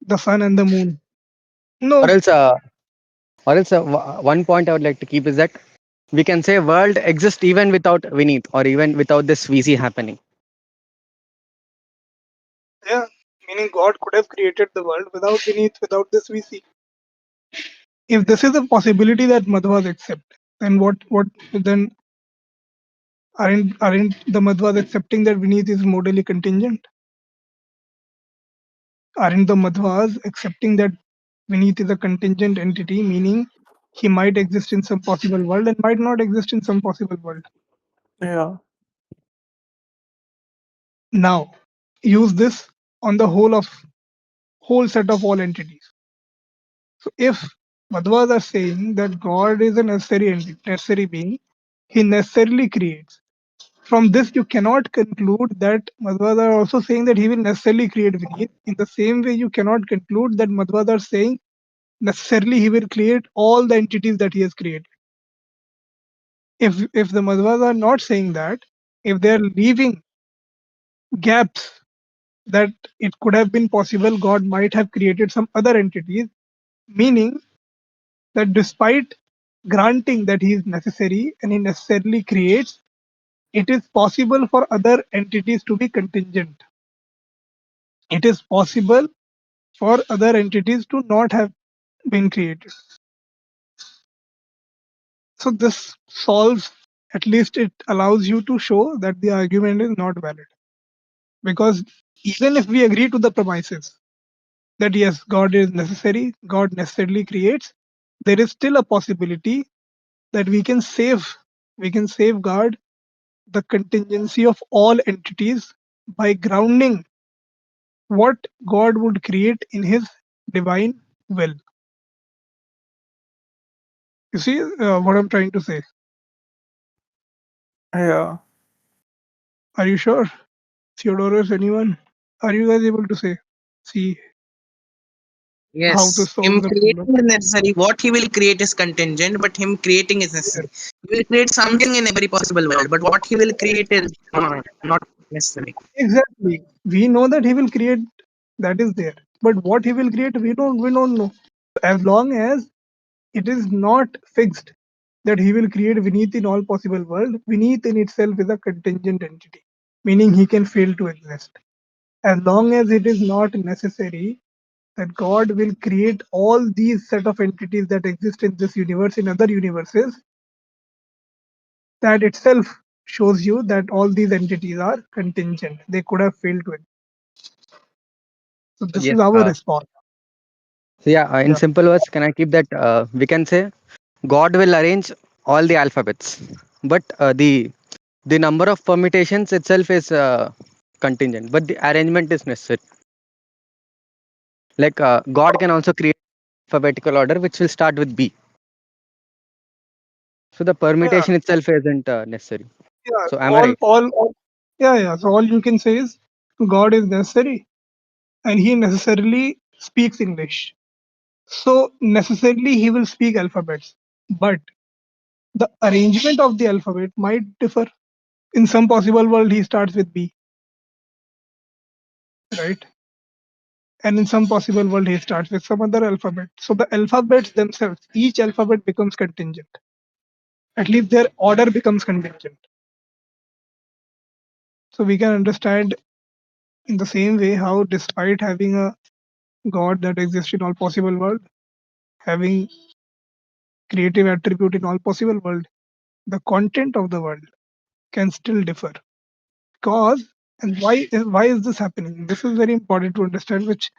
S2: the sun and the moon.
S1: Or
S2: No.
S1: else, one point I would like to keep is that we can say world exists even without Vinit or even without this VC happening.
S2: Yeah, meaning God could have created the world without Vinit, without this VC. If this is a possibility that Madhvas accept, then what then aren't the Madhvas accepting that Vinit is modally contingent? Aren't the Madhvas accepting that Vinit is a contingent entity, meaning he might exist in some possible world and might not exist in some possible world?
S3: Yeah.
S2: Now, use this on the whole set of all entities. So if Madhvas are saying that God is a necessary entity, necessary being, he necessarily creates. From this, you cannot conclude that Madhvas are also saying that he will necessarily create Vinit. In the same way, you cannot conclude that Madhvas are saying necessarily he will create all the entities that he has created. If the Madhvas are not saying that, if they are leaving gaps that it could have been possible God might have created some other entities, meaning that despite granting that he is necessary and he necessarily creates, it is possible for other entities to be contingent. It is possible for other entities to not have been created. So this solves, at least it allows you to show that the argument is not valid. Because even if we agree to the premises that yes, God is necessary, God necessarily creates, there is still a possibility that we can safeguard the contingency of all entities by grounding what God would create in his divine will. You see what I'm trying to say?
S3: Yeah.
S2: Are you sure? Theodorus, anyone? Are you guys able to see how to
S4: Yes,
S2: solve
S4: him
S2: the problem?
S4: creating is necessary. What he will create is contingent, but him creating is
S2: Yes.
S4: necessary. He will create something in every possible world, but what he will create is not necessary.
S2: Exactly. We know that he will create, that is there. But what he will create, we don't know. As long as it is not fixed that he will create Vinit in all possible world, Vinit in itself is a contingent entity, meaning he can fail to exist. As long as it is not necessary that God will create all these set of entities that exist in this universe in other universes, that itself shows you that all these entities are contingent. They could have failed to exist. So
S1: So
S2: this
S1: yes,
S2: is our response.
S1: so yeah, in
S2: Yeah.
S1: simple words, can I keep that? We can say God will arrange all the alphabets, but the number of permutations itself is contingent, but the arrangement is necessary. Like God can also create alphabetical order which will start with B. So the
S2: Yeah.
S1: permutation itself isn't necessary.
S2: Yeah.
S1: So am I
S2: All,
S1: right?
S2: all, yeah, yeah. So all you can say is God is necessary and he necessarily speaks English. So necessarily he will speak alphabets. But the arrangement of the alphabet might differ. In some possible world, he starts with B, right? And in some possible world, he starts with some other alphabet. So the alphabets themselves, each alphabet becomes contingent. At least their order becomes contingent. So we can understand in the same way how, despite having a God that exists in all possible world, having creative attribute in all possible world, the content of the world can still differ. Cause, and why is this happening? This is very important to understand, which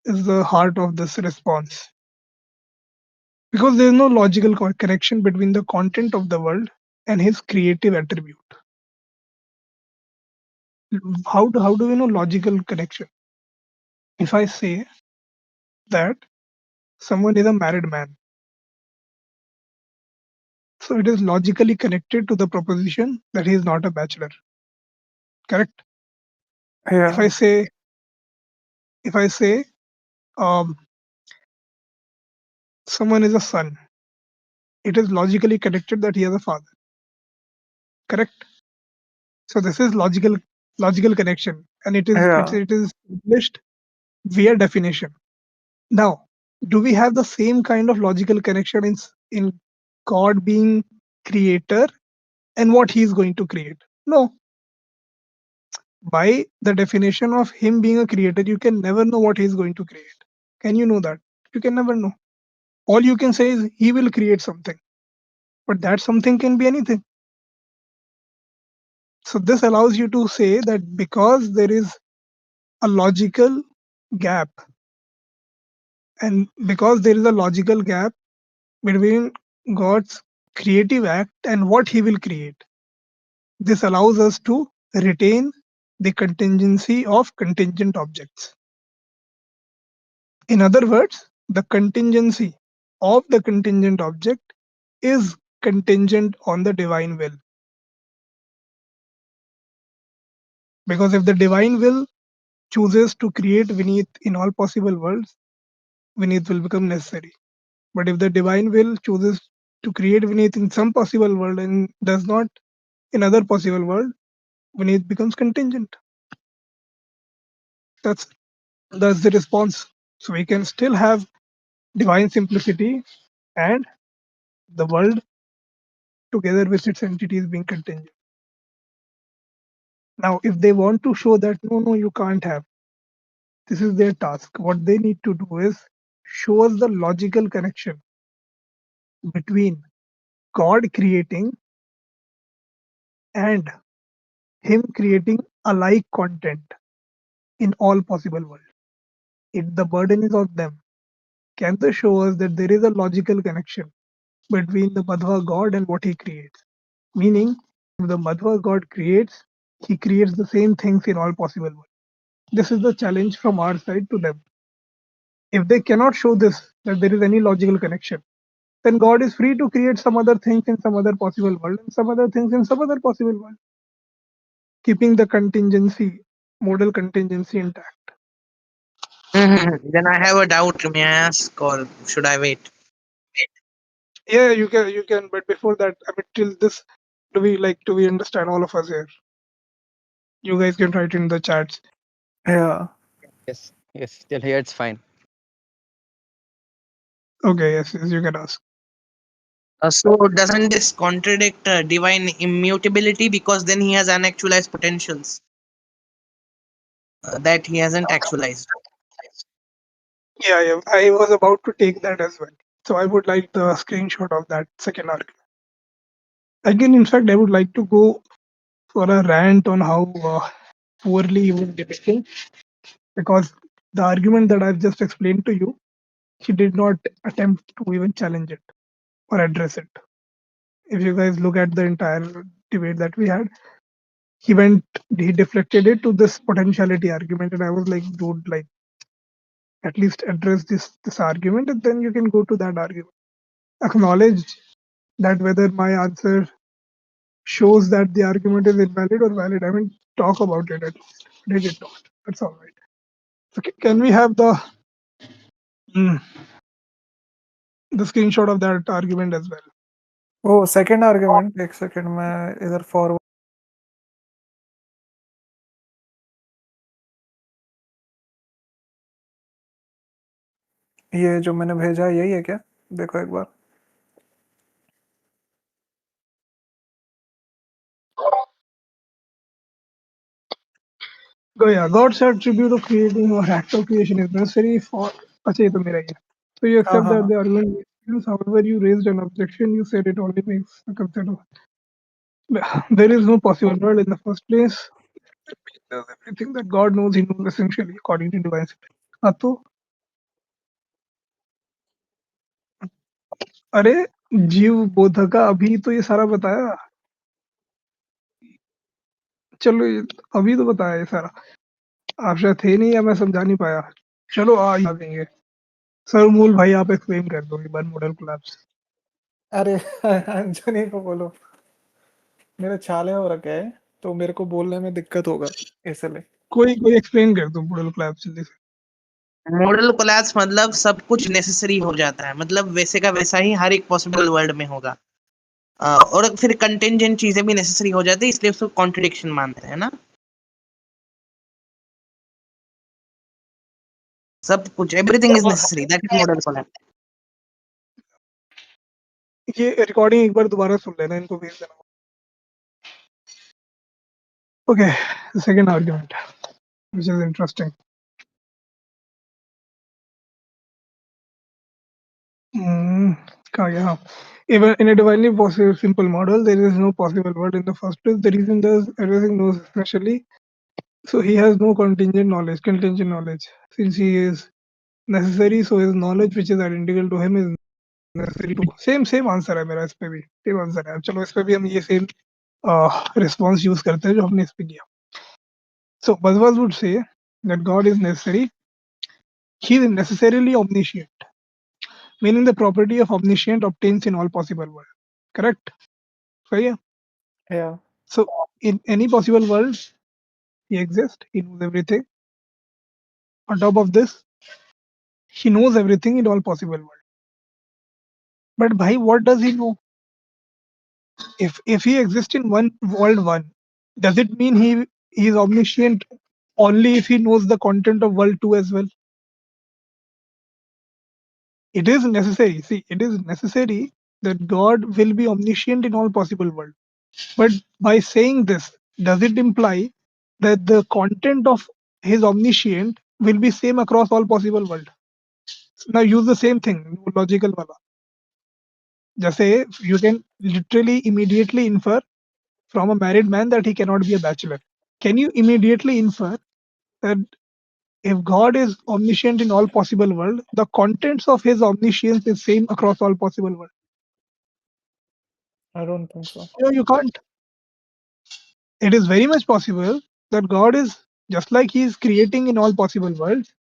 S2: is the heart of this response. Because there is no logical connection between the content of the world and his creative attribute. How do we know logical connection? If I say that someone is a married man, so it is logically connected to the proposition that he is not a bachelor. Correct? If I
S3: Yeah.
S2: say if I say um, someone is a son, it is logically connected that he has a father. Correct? So this is logical connection, and
S3: Yeah.
S2: it is established via definition. Now, do we have the same kind of logical connection in God being creator and what he is going to create? No. By the definition of him being a creator, you can never know what he is going to create. Can you know that? You can never know. All you can say is he will create something, but that something can be anything. So this allows you to say that because there is a logical gap, and because there is a logical gap between God's creative act and what he will create, this allows us to retain the contingency of contingent objects. In other words, the contingency of the contingent object is contingent on the divine will. Because if the divine will chooses to create Vinit in all possible worlds, Vinit will become necessary. But if the divine will chooses to create Vinit in some possible world and does not in other possible world, Vinit becomes contingent. That's that's the response. So we can still have divine simplicity and the world together with its entities being contingent. Now, if they want to show that no, you can't have, this is their task. What they need to do is show us the logical connection between God creating and Him creating alike content in all possible worlds. If the burden is on them, can they show us that there is a logical connection between the Madhva God and what He creates? Meaning, if the Madhva God creates, He creates the same things in all possible worlds. This is the challenge from our side to them. If they cannot show this, that there is any logical connection, then God is free to create some other things in some other possible world and some other things in some other possible world, keeping the contingency, modal contingency intact.
S4: Then I have a doubt. May I ask, or should I wait?
S2: Yeah, you can, but before that, I mean, till this, do we understand all of us here? You guys can write in the chats.
S3: Yeah.
S1: Yes, yes, till here it's fine.
S2: Okay, yes, you can ask.
S4: So doesn't this contradict divine immutability, because then he has unactualized potentials that he hasn't actualized?
S2: Yeah, I was about to take that as well. So I would like the screenshot of that second argument. Again, in fact, I would like to go for a rant on how poorly he was depicting, because the argument that I've just explained to you, he did not attempt to even challenge it or address it. If you guys look at the entire debate that we had, he deflected it to this potentiality argument, and I was like, dude, like, at least address this argument, and then you can go to that argument. Acknowledge that whether my answer shows that the argument is invalid or valid. I mean, talk about it at least. Did it not? That's all right. So can we have mm, the screenshot of that argument as well?
S3: वो second argument एक second मैं इधर forward ये जो मैंने भेजा है यही है क्या? देखो एक बार.
S2: Go, yeah. God's attribute of creating or act of creation is necessary for. अच्छा, ये तो मेरा ही है. So you
S3: हाँ
S2: accept
S3: हाँ
S2: that
S3: हाँ.
S2: the argument makes sense. However, you raised an objection. You said it only makes a concept of. There is no possible world in the first place. Does everything that God knows, He knows essentially according to divine spirit. हाँ तो अरे जीव बोधका अभी तो ये सारा बताया. चलो अभी तो बताया ये सारा. आप शायद थे नहीं या मैं समझा नहीं पाया. चलो आ देंगे. सर मूल भाई आप एक्सप्लेन कर दो एक बार मॉडल कोलैप्स.
S3: अरे अंजनी को बोलो. मेरे छाले हो रखे हैं तो मेरे को बोलने में दिक्कत होगा इसलिए.
S2: कोई एक्सप्लेन कर दो मॉडल कोलैप्स जल्दी से.
S4: मॉडल कोलैप्स मतलब सब कुछ नेसेसरी हो जाता है, मतलब वैसे का वैसा ही हर एक पॉसिबल वर्ल्ड में होगा। और फिर कंटेंजेंट चीजें भी नेसेसरी हो जाती है, इसलिए उसको कॉन्ट्रडिक्शन मानते हैं ना। सब कुछ, everything is necessary, that is model collapse.
S2: ये रिकॉर्डिंग एक बार दोबारा सुन लेना, इनको भेज देना. Okay, second argument which is interesting. कहा गया हाँ. Even in a divinely possible simple model, there is no possible world in the first place. The reason does everything knows especially. So he has no contingent knowledge. Since he is necessary, so his knowledge which is identical to him is necessary to. Same answer है मेरा इस पे भी. Same answer है. चलो इस पे भी हम ये सेम रिस्पॉन्स यूज करते हैं जो हमने इस पे किया. So Madhva would say that God is necessary. He is necessarily omniscient, meaning the property of omniscient obtains in all possible worlds. Correct? सही है.
S3: Yeah.
S2: So in any possible world, he exists. He knows everything. On top of this, he knows everything in all possible worlds. But bhai, what does he know? If he exists in one world one, does it mean he is omniscient only if he knows the content of world two as well? It is necessary. See, it is necessary that God will be omniscient in all possible world. But by saying this, does it imply that the content of his omniscient will be same across all possible world? Now use the same thing, logical wala. Jase you can literally immediately infer from a married man that he cannot be a bachelor. Can you immediately infer that if God is omniscient in all possible world, the contents of his omniscience is same across all possible world?
S3: I don't think so.
S2: No, you can't. It is very much possible that God is just like he is creating in all possible worlds,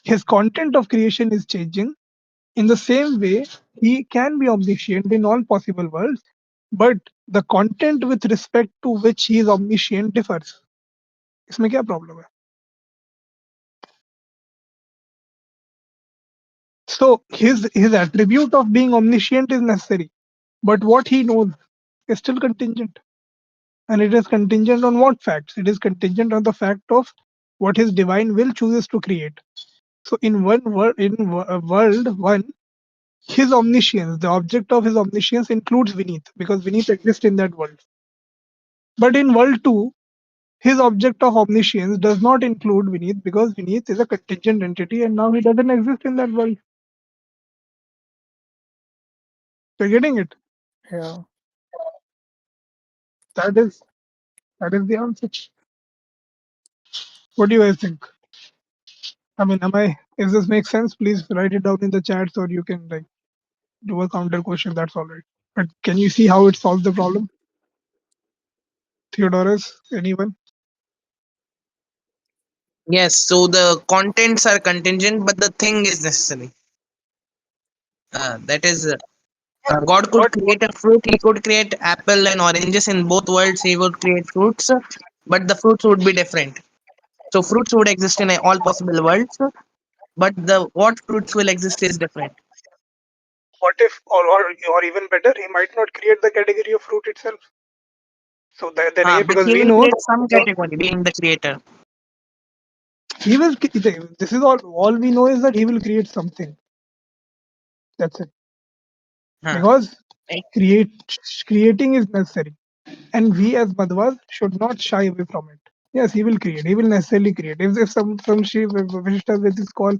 S2: his content of creation is changing. In the same way, he can be omniscient in all possible worlds, but the content with respect to which he is omniscient differs. इसमें क्या problem है? So his attribute of being omniscient is necessary, but what he knows is still contingent. And it is contingent on what facts? It is contingent on the fact of what his divine will chooses to create. So in one world, world one, his omniscience, the object of his omniscience includes Vinit because Vinit exists in that world. But in world two, his object of omniscience does not include Vinit because Vinit is a contingent entity and now he doesn't exist in that world. You're getting it?
S3: Yeah.
S2: That is the answer. What do you guys think? I mean, if this makes sense, please write it down in the chats or you can like do a counter question. That's all right. But can you see how it solves the problem? Theodorus, anyone?
S4: Yes, so the contents are contingent, but the thing is necessary. That is, God could
S2: What
S4: create a fruit. He could create apple and oranges in both worlds. He would create fruits, but the fruits would be different. So fruits would exist in all possible worlds, but the what fruits will exist is different.
S2: if or even better, he might not create the category of fruit itself. So then
S4: But
S2: because
S4: he
S2: we
S4: will
S2: know
S4: create some category, being the creator.
S2: he will. This is all we know is that he will create something. That's it.
S4: Huh.
S2: Because
S4: Right?
S2: create creating is necessary, and we as Madhvas should not shy away from it. Yes, he will create. He will necessarily create. If some Shiv Vishta with this call,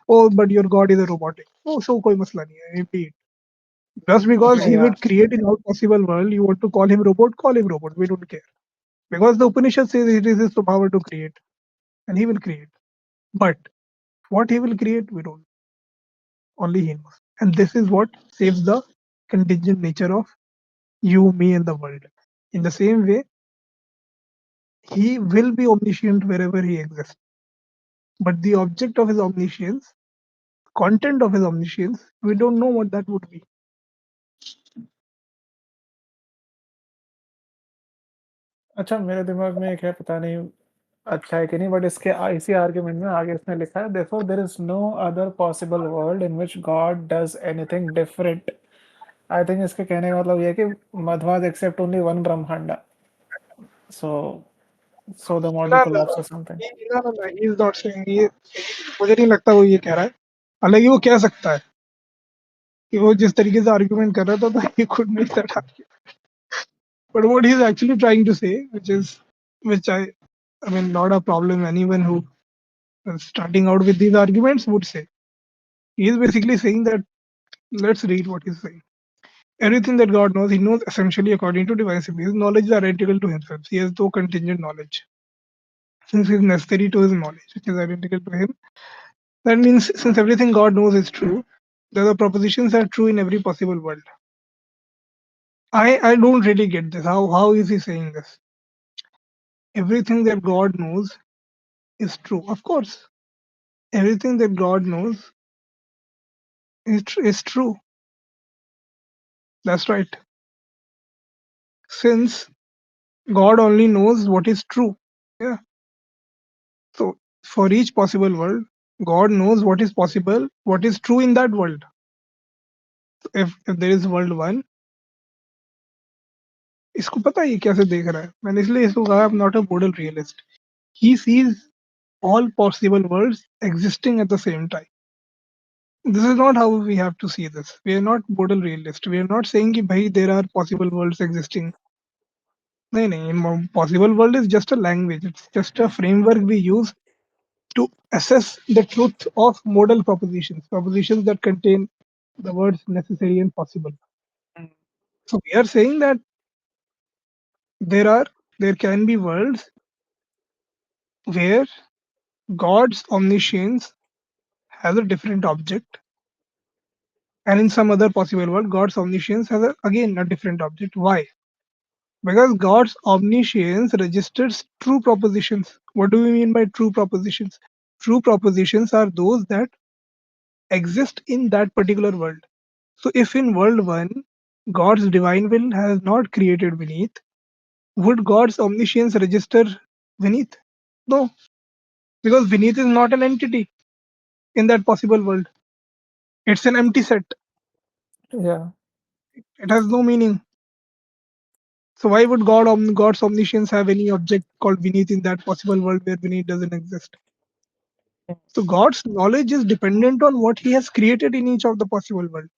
S2: oh, but your God is a robotic. Oh, so koi masla nahi hai. Indeed. Just because he
S3: Yeah.
S2: would create in all possible world, you want to call him robot, call him robot. We don't care. Because the Upanishad says it is his power to create, and he will create. But what he will create, we don't. Only he knows. And this is what saves the contingent nature of you, me, and the world. In the same way, he will be omniscient wherever he exists. But the object of his omniscience, content of his omniscience, we don't know what that would be.
S3: अच्छा, मेरे दिमाग में एक है, पता नहीं अच्छा है कि नहीं, बट इसके इसी आर्ग्यूमेंट में आगे इसने लिखा है, therefore there is no other possible world in which God does anything different. I think इसके कहने का मतलब ये है कि मध्वाज एक्सेप्ट ओनली वन ब्रह्मांड, सो सो द मॉडल
S2: ना ना
S3: कोलैप्स और समथिंग.
S2: ना ही इज नॉट सेइंग ये. मुझे नहीं लगता वो ये कह रहा है. हालांकि वो कह सकता है कि वो जिस तरीके से आर्ग्यूमेंट कर रहा था, तो he could make that argument. But what he's actually trying to say, which I mean, not a problem. Anyone who is starting out with these arguments would say. He is basically saying that, let's read what he's saying. Everything that God knows, he knows essentially according to divine simplicity. His knowledge is identical to himself. He has no contingent knowledge. Since it is necessary to his knowledge, which is identical to him, that means since everything God knows is true, the propositions are true in every possible world. I don't really get this. How is he saying this? Everything that God knows is true. Of course, everything that God knows is true. That's right. Since God only knows what is true. Yeah. So for each possible world, God knows what is possible, what is true in that world. If there is world one, इसको पता है ये कैसे देख रहा है. मैंने इसलिए इसको कहा I'm not a modal realist. He sees all possible worlds existing at the same time. This is not how we have to see this. We are not modal realist. We are not saying कि भाई there are possible worlds existing. नहीं नहीं, possible world is just a language. It's just a framework we use to assess the truth of modal propositions, propositions that contain the words necessary and possible.
S3: Mm.
S2: So we are saying that there are there can be worlds where God's omniscience has a different object, and in some other possible world, God's omniscience has again a different object. Why? Because God's omniscience registers true propositions. What do we mean by true propositions? True propositions are those that exist in that particular world. So if in world 1, God's divine will has not created Vinith, would God's omniscience register Vinith? No, because Vinith is not an entity in that possible world. It's an empty set.
S3: Yeah.
S2: It has no meaning. So why would God's omniscience have any object called Vinith in that possible world where Vinith doesn't exist? So God's knowledge is dependent on what He has created in each of the possible worlds,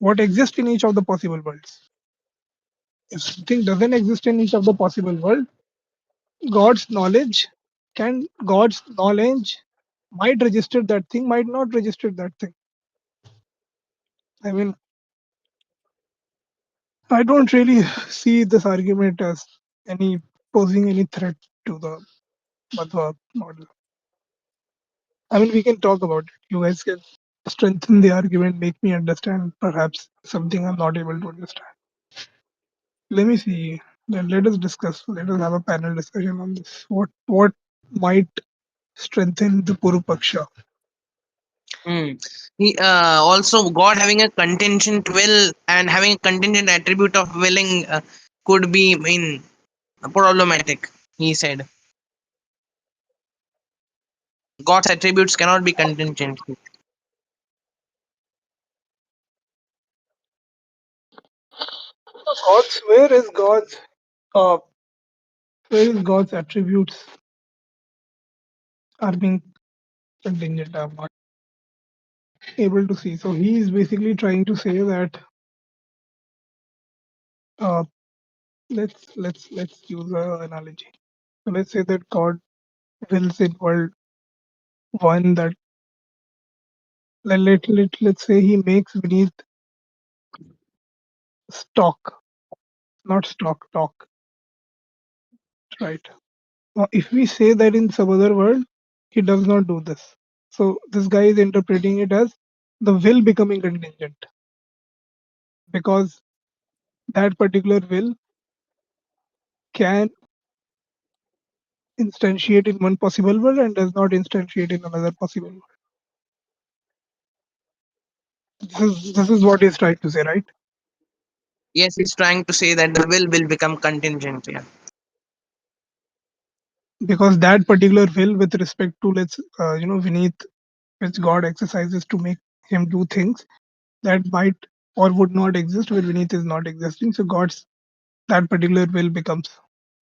S2: what exists in each of the possible worlds. If something doesn't exist in each of the possible world, God's knowledge might register that thing, might not register that thing. I mean, I don't really see this argument as any posing any threat to the Madhva model. I mean, we can talk about it. You guys can strengthen the argument, make me understand perhaps something I'm not able to understand. Let me see. Then let us discuss. Let us have a panel discussion on this. What might strengthen the Puru Paksha?
S4: Hmm. Also, God having a contingent will and having a contingent attribute of willing could be problematic. He said God's attributes cannot be contingent.
S2: God's uh where is God's attributes are being contingent? I'm not able to see. So he is basically trying to say that uh let's use an analogy. So let's say that God wills in world 1 that let's say he makes beneath stock, not stock, talk, right? Now, if we say that in some other world, he does not do this. So this guy is interpreting it as the will becoming contingent because that particular will can instantiate in one possible world and does not instantiate in another possible world. This is what he's trying to say, right?
S4: Yes, he's trying to say that the will become contingent. Yeah.
S2: Because that particular will, with respect to Vinith, which God exercises to make him do things that might or would not exist where Vinith is not existing. So God's that particular will becomes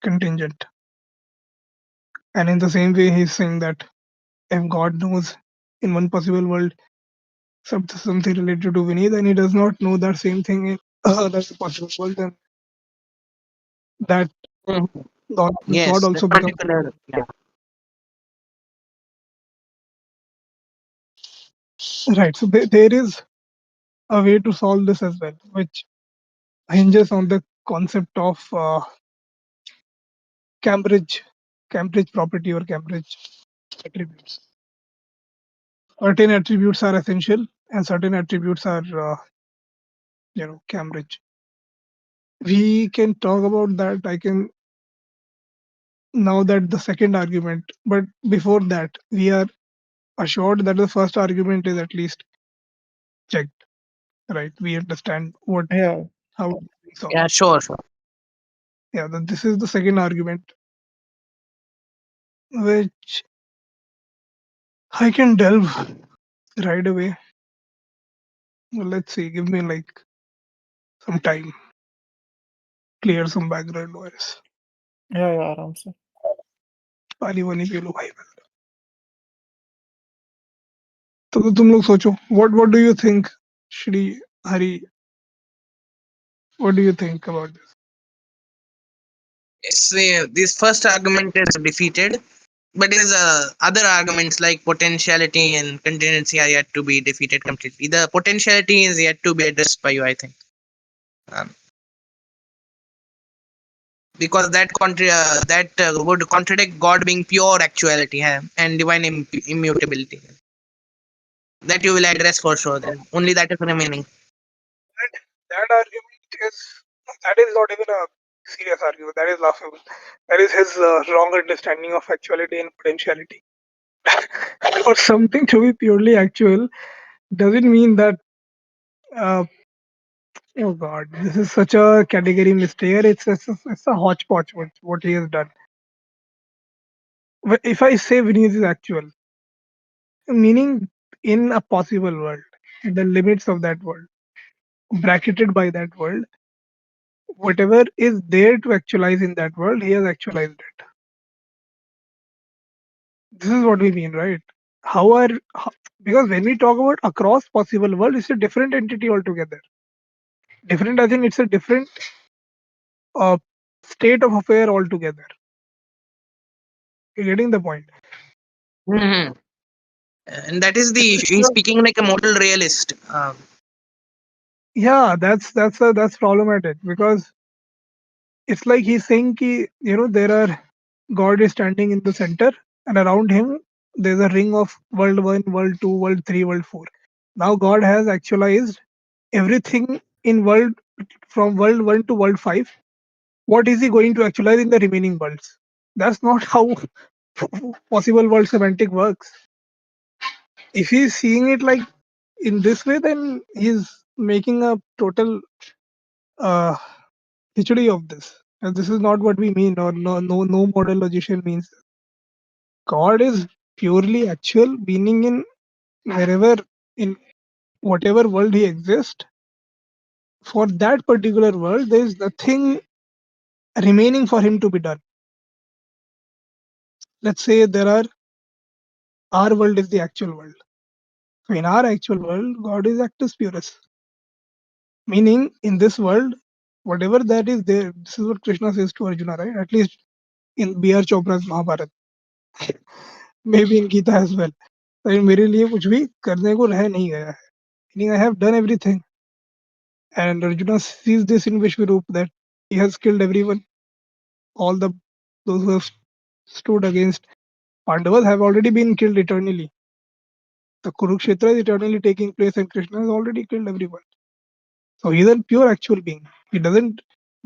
S2: contingent. And in the same way, he's saying that if God knows in one possible world something related to Vinith, and he does not know that same thing in another possible world, then that
S4: Mhm.
S2: knowledge of God
S4: Yes, that
S2: also becomes
S4: particular. Yeah.
S2: right. So there is a way to solve this as well, which hinges on the concept of Cambridge Cambridge property or Cambridge attributes. Certain attributes are essential, and certain attributes are Cambridge. We can talk about that. I can now that the second argument, but before that, we are assured that the first argument is at least checked, right? We understand what
S3: Yeah.
S2: how we solve.
S4: Yeah, sure, sure.
S2: Yeah, this is the second argument, which I can delve right away. Well, let's see. Give me like some time, clear some background noise.
S3: Yeah, yeah, आराम से.
S2: पानी वानी P low भाई. तो तुम लोग सोचो, what do you think, Shri Hari? What do you think about this?
S4: Yes, this first argument is defeated, but his other arguments like potentiality and contingency are yet to be defeated completely. The potentiality is yet to be addressed by you, I think, um, because that would contradict God being pure actuality and divine immutability. That you will address for sure. Then only that is remaining.
S2: That argument is, that is not even a serious argument. That is laughable. That is his wrong understanding of actuality and potentiality. For something to be purely actual doesn't mean that. Uh, oh God, this is such a category mistake. It's a hodgepodge what he has done. If I say Vinit is actual, meaning in a possible world, in the limits of that world, bracketed by that world, whatever is there to actualize in that world, he has actualized it. This is what we mean, right? How are how, because when we talk about across possible world, it's a different entity altogether. Different as in it's a different uh, state of affair altogether. You're getting the point?
S4: Hmm. And that is the
S2: It's,
S4: issue.
S2: it's
S4: He's
S2: a,
S4: speaking like a model realist.
S2: yeah, that's problematic because it's like he's saying ki, there are God is standing in the center and around him there's a ring of world 1, world 2, world 3, world 4. Now God has actualized everything in world from world 1 to world 5. What is he going to actualize in the remaining worlds? That's not how possible world semantic works. If he's seeing it like in this way, then he's making a total uh, history of this. And this is not what we mean, or no model logician means. God is purely actual, meaning in wherever, in whatever world he exists, for that particular world, there is nothing remaining for him to be done. Let's say there are our world is the actual world. So in our actual world, God is actus purus, meaning in this world, whatever that is there, this is what Krishna says to Arjuna, right? At least in B.R. Chopra's Mahabharata, maybe in Gita as well. So मेरे लिए कुछ भी करने को रह नहीं गया है. Meaning I have done everything. And Arjuna sees this in Vishwarup that he has killed everyone. All those who have stood against Pandavas have already been killed eternally. The Kurukshetra is eternally taking place and Krishna has already killed everyone. So he is a pure actual being. He doesn't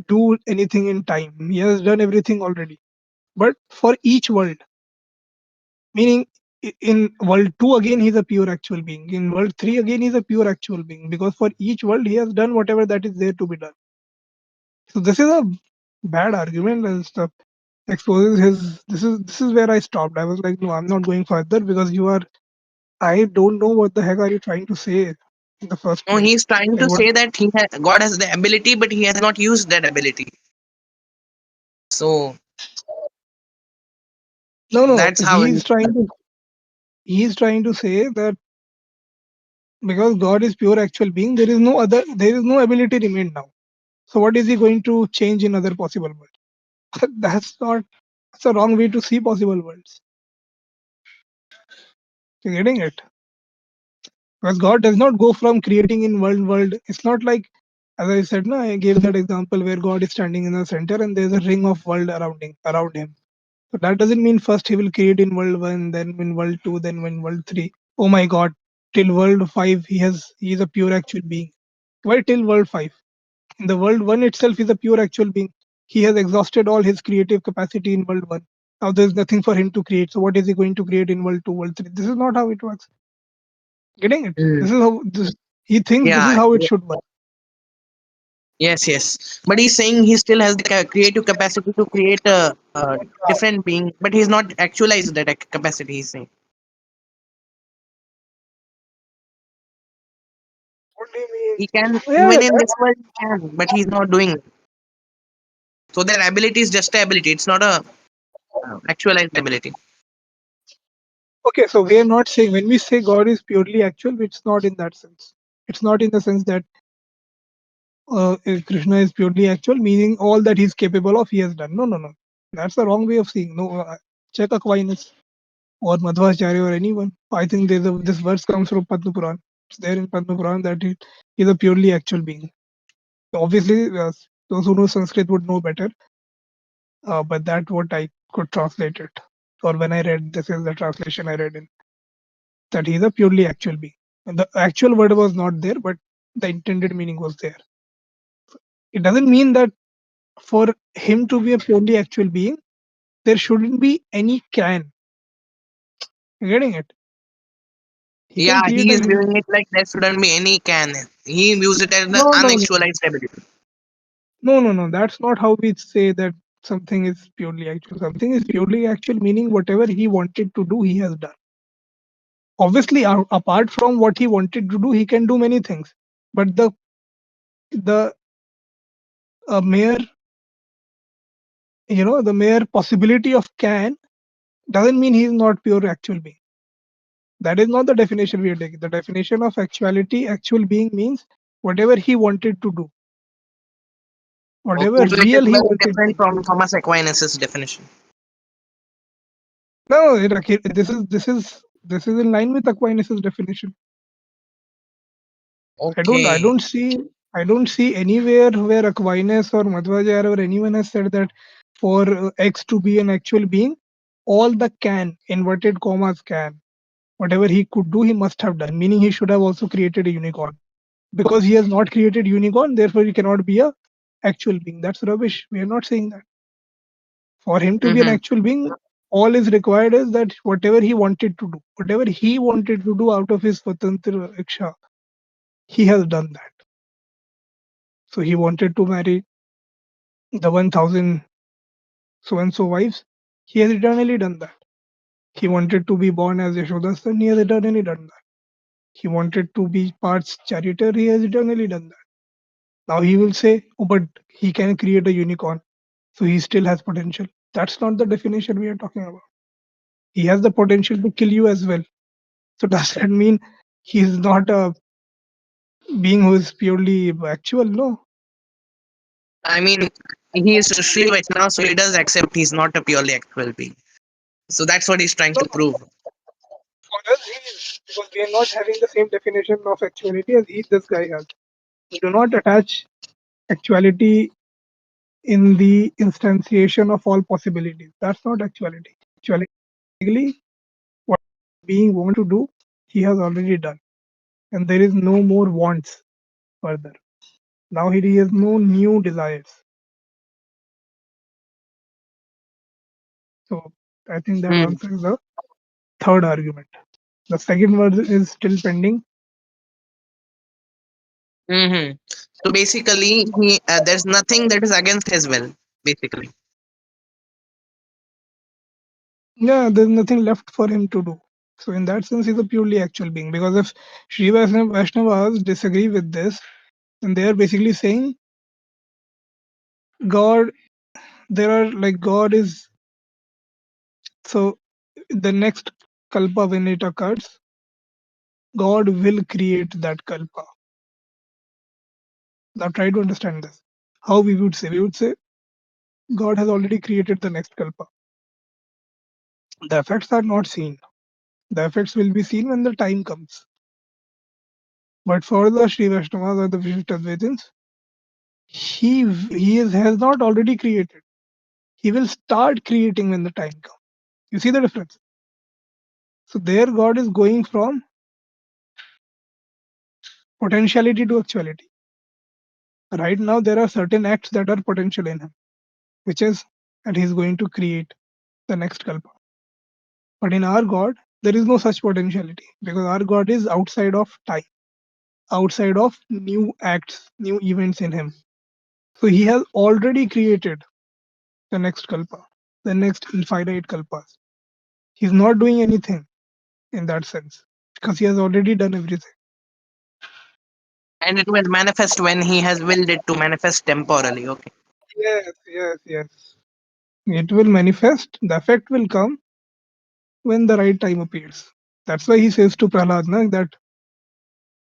S2: do anything in time. He has done everything already. But for each world, meaning in world 2 again he's a pure actual being. In world 3 again he's a pure actual being. Because for each world he has done whatever that is there to be done. So this is a bad argument and stuff. Exposes his this is where I stopped. I was like, no, I'm not going further because you are I don't know what the heck are you trying to say in the first
S4: No,
S2: place.
S4: he's trying
S2: Like
S4: to
S2: what
S4: say that God has the ability, but he has not used that ability. So
S2: no,
S4: that's how.
S2: he's trying to say that because God is pure actual being, there is no ability remain now. So what is he going to change in other possible worlds? That's a wrong way to see possible worlds. You're getting it? Because God does not go from creating in world. It's not like, as I said, no, I gave that example where God is standing in the center and there's a ring of world around him. So that doesn't mean first he will create in world 1, then in world 2, then in world 3. Oh my God, till world 5 he is a pure actual being. Why till world 5? In the world 1 itself is a pure actual being. He has exhausted all his creative capacity in world 1. Now there's nothing for him to create. So what is he going to create in world 2, world 3? This is not how it works. Getting it?
S4: Mm.
S2: This is how this he thinks this
S4: Yeah.
S2: is how it should work.
S4: Yes. Yes. But he's saying he still has the creative capacity to create a different being, but he's not actualized that capacity. He's saying
S2: What do you mean?
S4: he can
S2: Yeah,
S4: even in this world he can, but he's not doing it. So that ability is just a ability. It's not a actualized ability.
S2: Okay, so we are not saying when we say God is purely actual, it's not in that sense. It's not in the sense that Krishna is purely actual, meaning all that he's capable of, he has done. No, no, no. That's the wrong way of seeing. No, check Aquinas or Madhvacharya or anyone. I think this verse comes from Padma Puran. It's there in Padma Puran that he is a purely actual being. Obviously, those who know Sanskrit would know better, but that what I could translate it. Or when I read, this is the translation I read in, that he is a purely actual being. And the actual word was not there, but the intended meaning was there. It doesn't mean that for him to be a purely actual being, there shouldn't be any can. You're getting it? He can
S4: Yeah,
S2: create
S4: he
S2: a
S4: is
S2: unicorn.
S4: viewing it like there shouldn't be any can. He views it as an
S2: No, no, no,
S4: unactualized ability.
S2: no, no, no. That's not how we say that something is purely actual. Something is purely actual, meaning whatever he wanted to do, he has done. Obviously, apart from what he wanted to do, he can do many things. But the mere the mere possibility of can doesn't mean he is not pure actual being. That is not the definition we are taking. The definition of actuality, actual being means whatever he wanted to do, whatever
S4: Okay, so it is
S2: real he
S4: very
S2: wanted to
S4: different
S2: do.
S4: from Thomas Aquinas' definition.
S2: No, this is in line with Aquinas' definition. I
S4: Okay.
S2: don't see anywhere where Aquinas or Madhvacharya or anyone has said that for X to be an actual being, all the can inverted commas can whatever he could do, he must have done. Meaning he should have also created a unicorn. Because he has not created unicorn, therefore he cannot be a actual being. That's rubbish. We are not saying that. For him to be an
S4: Mm-hmm.
S2: actual being, all is required is that whatever he wanted to do, whatever he wanted to do out of his Swatantra Iksha, he has done that. So he wanted to marry the 1000 so and so wives. He has eternally done that. He wanted to be born as Yashoda's son. He has eternally done that. He wanted to be parts charioteer. He has eternally done that. Now he will say, oh, but he can create a unicorn. So he still has potential. That's not the definition we are talking about. He has the potential to kill you as well. So does that mean he is not a being who is purely actual? No.
S4: I mean, he is Sri Vaishnava, so he does accept he's not a purely actual being. So that's what he's trying
S2: No,
S4: to
S2: no.
S4: prove.
S2: For us, he is. Because we are not having the same definition of actuality as this guy has. We do not attach actuality in the instantiation of all possibilities. That's not actuality. Actually, what being want to do, he has already done. And there is no more wants further. Now he has no new desires. So I think that
S4: Hmm.
S2: answers the third argument. The second one is still pending.
S4: Mm-hmm. So basically, he there's nothing that is against his will. Basically,
S2: Yeah, there's nothing left for him to do. So in that sense, he's a purely actual being. Because if Sri Vaishnavas disagree with this, then they are basically saying God, there are like God is so the next kalpa when it occurs, God will create that kalpa. Now try to understand this. How we would say? We would say God has already created the next kalpa. The effects are not seen. The effects will be seen when the time comes. But for the Sri Vaishnavas or the Vishishtadvaitins, has not already created. He will start creating when the time comes. You see the difference? So there God is going from potentiality to actuality. Right now there are certain acts that are potential in him, which is that he's going to create the next kalpa. But in our God, there is no such potentiality because our God is outside of time, outside of new acts, new events in him. So he has already created the next kalpa, the next infinite kalpas. He's not doing anything in that sense because he has already done everything.
S4: and it will manifest when he has willed it to manifest temporally. Okay.
S2: Yes, yes, yes. It will manifest, the effect will come when the right time appears. That's why he says to Prahlad, na, that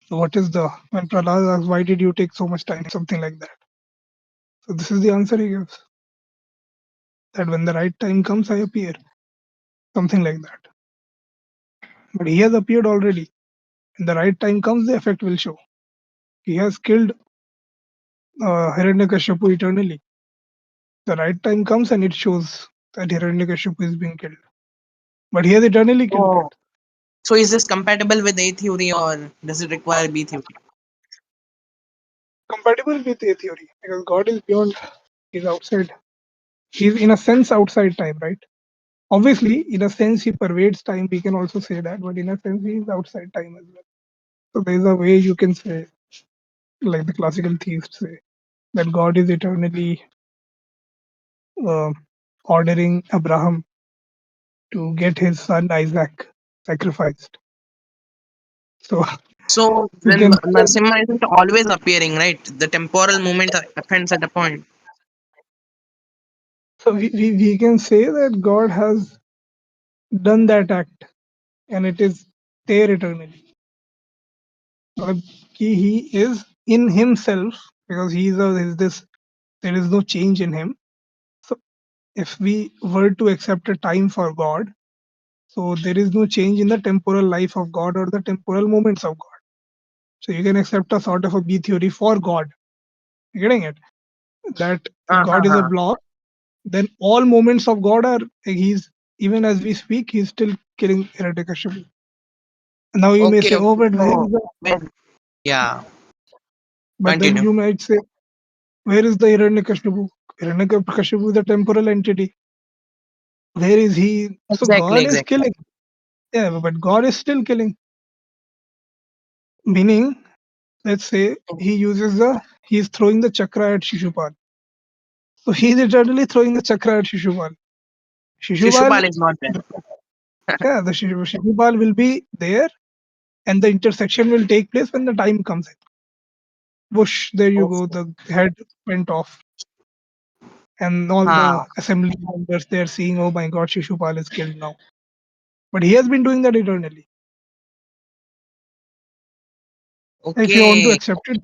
S2: what is the when Prahlad asks, why did you take so much time, something like that. So this is the answer he gives, that when the right time comes, I appear, something like that. But he has appeared already. When the right time comes, the effect will show. He has killed Hiranyakashipu eternally. The right time comes and it shows that Hiranyakashipu is being killed. But he has eternally killed
S4: So,
S2: that.
S4: so is this compatible with A theory or does it require B theory?
S2: Compatible with A theory, because God is beyond, he's outside. He's in a sense outside time, right? Obviously, in a sense, he pervades time. We can also say that, but in a sense, he is outside time as well. So there's a way you can say, like the classical theists say, that God is eternally uh, ordering Abraham to get his son Isaac sacrificed. So
S4: So
S2: we
S4: then
S2: can
S4: Narsimha isn't always appearing, right? The temporal movement happens at a point.
S2: we can say that God has done that act and it is there eternally. मतलब he is in himself, because he is this, there is no change in him. So if we were to accept a time for God, so there is no change in the temporal life of God or the temporal moments of God. So you can accept a sort of a B theory for God. You're getting it? That if God is a
S4: Uh-huh.
S2: block, then all moments of God are, he's, even as we speak, he's still killing Hiranyakashipu. Now you may
S4: Okay,
S2: say, oh,
S4: okay.
S2: but where
S4: So,
S2: is the,
S4: yeah,
S2: but then
S4: continue.
S2: you might say, where is the Hiranyakashipu? Hiranyakashipu is a temporal entity. Where is he? So
S4: Exactly,
S2: God is
S4: exactly.
S2: killing. Yeah, but God is still killing. Meaning, let's say he's throwing the chakra at Shishupal. So he's eternally throwing the chakra at Shishupal. Shishupal,
S4: Shishupal is not there.
S2: yeah, the Shishupal will be there, and the intersection will take place when the time comes in. Whoosh, there you go.
S4: Okay.
S2: The head went off, and all
S4: Huh.
S2: the assembly members they're seeing, oh my God, Shishupal is killed now. But he has been doing that eternally. If you want to
S4: Okay.
S2: accept it,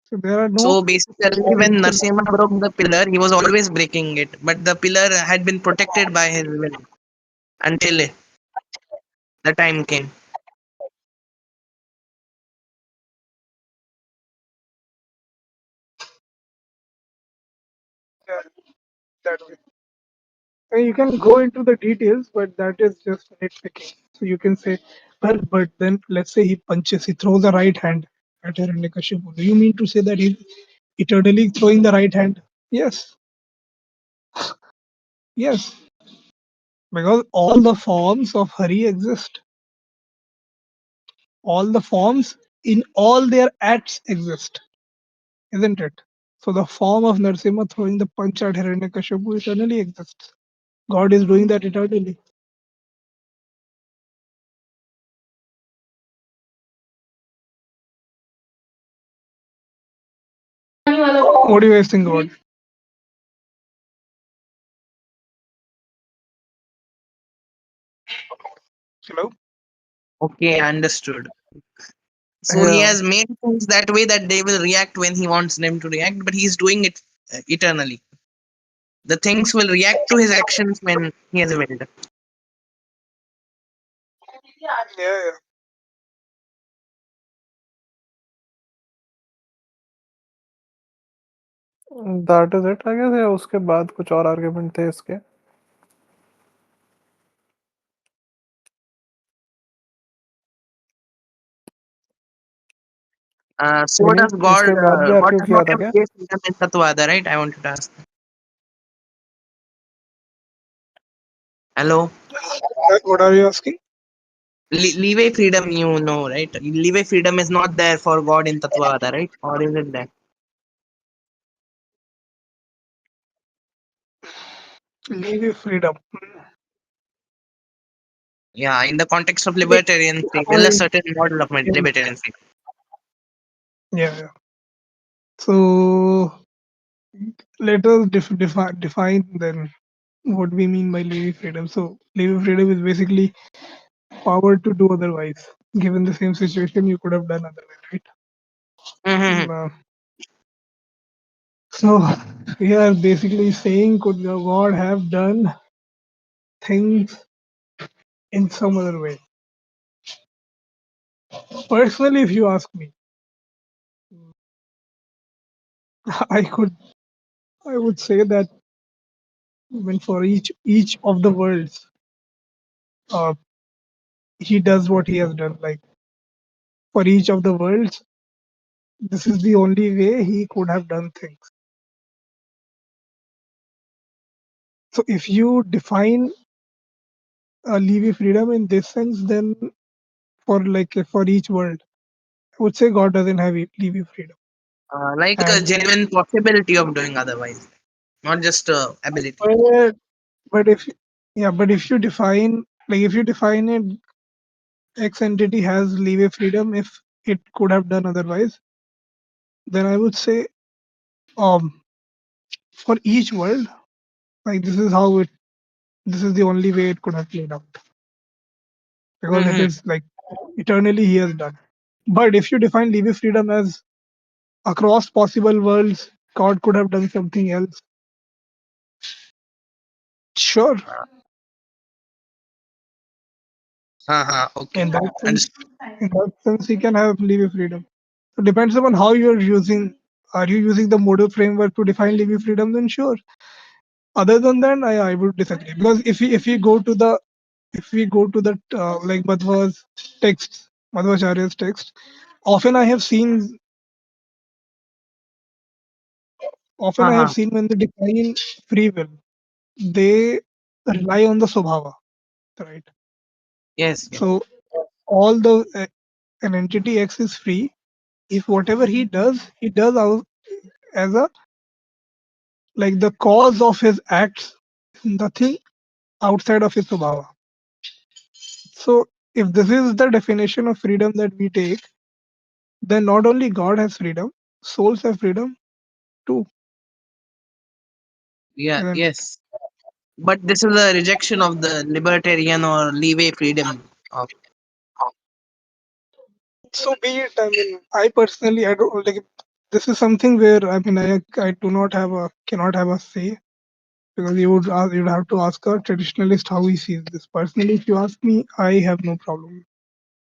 S2: so there are no.
S4: So basically, when Narsimha broke the pillar, he was always breaking it, but the pillar had been protected by his will until the time came.
S2: Yeah, that way. And you can go into the details, but that is just nitpicking. So you can say, well, but then let's say he throws a right hand at Hiranyakashipu. Do you mean to say that he's eternally throwing the right hand? Yes, yes, because all the forms of Hari exist. All the forms in all their acts exist, isn't it? So the form of Narsimha throwing the punch at Hiranyakashipu eternally exists. God is doing that eternally. What do you guys think about it? Hello?
S4: Okay, understood. So he
S2: Yeah.
S4: has made things that way that they will react when he wants them to react, but he's doing it eternally. The things will react to his actions when he has willed.
S2: Yeah,
S3: that is it I guess, या उसके बाद कुछ और argument थे इसके?
S4: So does
S3: Vineet,
S4: God?
S3: इसके बाद भी
S4: God
S3: आर्ग्यू
S4: does
S3: किया
S4: not
S3: था
S4: have
S3: क्या?
S4: place freedom in Tattvada, right? I wanted to ask. Hello,
S2: what are you asking?
S4: leeway freedom, you know, right? Leeway freedom is not there for God in Tattvada, right? Or is it there?
S2: Leave your freedom.
S4: Yeah, in the context of
S2: It
S4: libertarian free will, a
S2: defines-
S4: certain model of libertarian free
S2: Yeah, yeah. So let us define then. what we mean by leaving freedom. So leaving freedom is basically power to do otherwise. Given the same situation, you could have done otherwise, right?
S4: Mm-hmm.
S2: Uh, so we are basically saying, could God have done things in some other way? Personally, if you ask me, I could, I would say that when for each of the worlds, uh, he does what he has done. Like for each of the worlds, this is the only way he could have done things. So if you define Levi freedom in this sense, then for each world, I would say God doesn't have Levi freedom.
S4: Like a
S2: And
S4: genuine possibility of doing otherwise, not just ability.
S2: but, but if yeah, but if you define if you define it, X entity has Levi freedom if it could have done otherwise, then I would say um for each world, like this is the only way it could have played out because it
S4: Mm-hmm.
S2: is like eternally he has done. But if you define Levi freedom as across possible worlds, God could have done something else. Sure,
S4: Okay.
S2: in that sense,
S4: Understood.
S2: he can have Levi freedom. So depends upon how you're using. Are you using the modal framework to define Levi freedom? Then sure. Other than that, I would disagree because if we go to the like Madhva's text, Madhvacharya's text, often I have seen
S4: Uh-huh.
S2: when they define free will, they rely on the Swabhava, right?
S4: Yes. Yes.
S2: So all the an entity X is free if whatever he does out as a like the cause of his acts, nothing outside of his Swabhava. So if this is the definition of freedom that we take, then not only God has freedom, souls have freedom too,
S4: Yeah.
S2: isn't it?
S4: Yes. But this is a rejection of the libertarian or leeway freedom. Of,
S2: So be it. I mean, I personally, I don't like. This is something where I mean, I do not have a cannot have a say because you'd have to ask a traditionalist how he sees this. Personally, if you ask me, I have no problem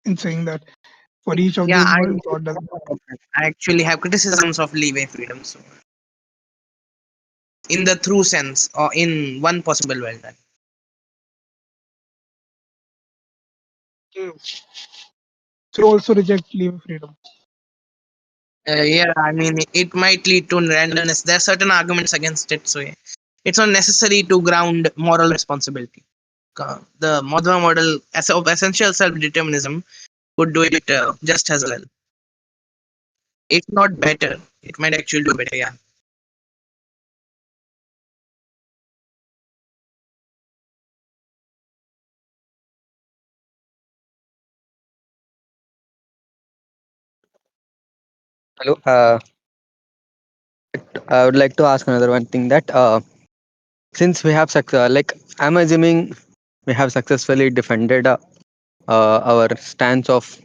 S2: in saying that for each of
S4: yeah,
S2: those worlds, God does.
S4: I actually have criticisms of leeway freedom. So, in the true sense, or in one possible world.
S2: Hmm. So you also reject leave freedom.
S4: Yeah, I mean, it might lead to randomness. There are certain arguments against it. So, yeah. It's not necessary to ground moral responsibility. The Madhva model as of essential self-determinism would do it just as well. If not better, it might actually do better. Yeah.
S1: Hello. I would like to ask another one thing that since we have like I'm assuming we have successfully defended our stance of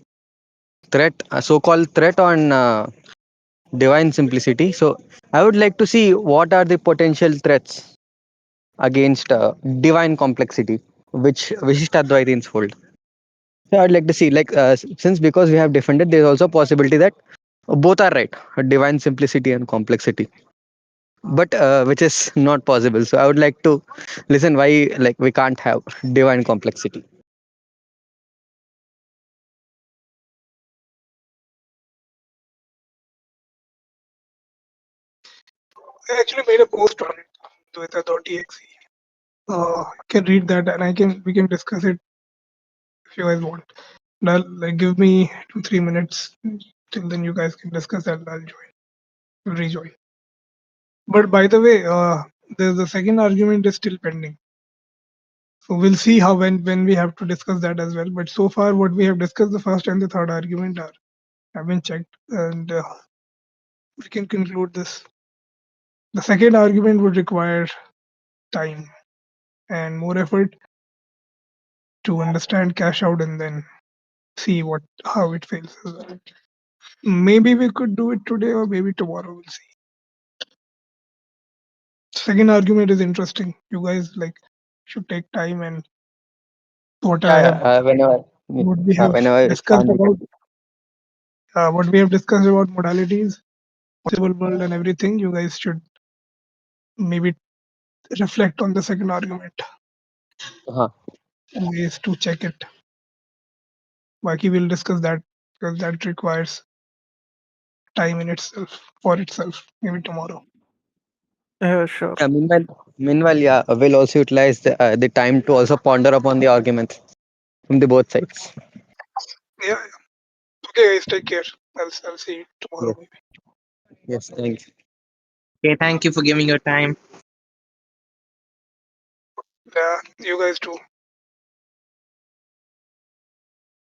S1: threat, so-called threat on divine simplicity. So I would like to see what are the potential threats against divine complexity, which Vishishtadvaitins hold. So I'd like to see, like, since because we have defended, there's also a possibility that both are right, divine simplicity and complexity, but which is not possible. So I would like to listen why, like, we can't have divine complexity.
S2: I actually made a post on it, Twitter.exe. You can read that, and I can we can discuss it if you guys want. Now, like, give me 2-3 minutes till then. You guys can discuss that. And I'll rejoin. But by the way, the second argument is still pending. So we'll see how when we have to discuss that as well. But so far, what we have discussed, the first and the third argument are have been checked, and we can conclude this. The second argument would require time. and more effort to understand cash out and then see what how it fails as well. Maybe we could do it today or maybe tomorrow. We'll see. Second argument is interesting. You guys like should take time and what I
S1: Yeah,
S2: have
S1: yeah.
S2: what we have
S1: Whenever it's
S2: discussed
S1: time, we
S2: about
S1: can.
S2: what we have discussed about modalities, possible world and everything. You guys should maybe reflect on the second argument,
S1: Uh-huh.
S2: ways to check it. Baki will discuss that because that requires time in itself for itself. Maybe tomorrow.
S3: Yeah, sure.
S1: Meanwhile, yeah, we'll also utilize the time to also ponder upon the arguments from the both sides.
S2: Yeah. Yeah. Okay, guys, take care. I'll see you tomorrow
S1: Yes,
S2: maybe.
S1: yes, thanks.
S4: Okay, thank you for giving your time.
S2: Yeah, you guys too.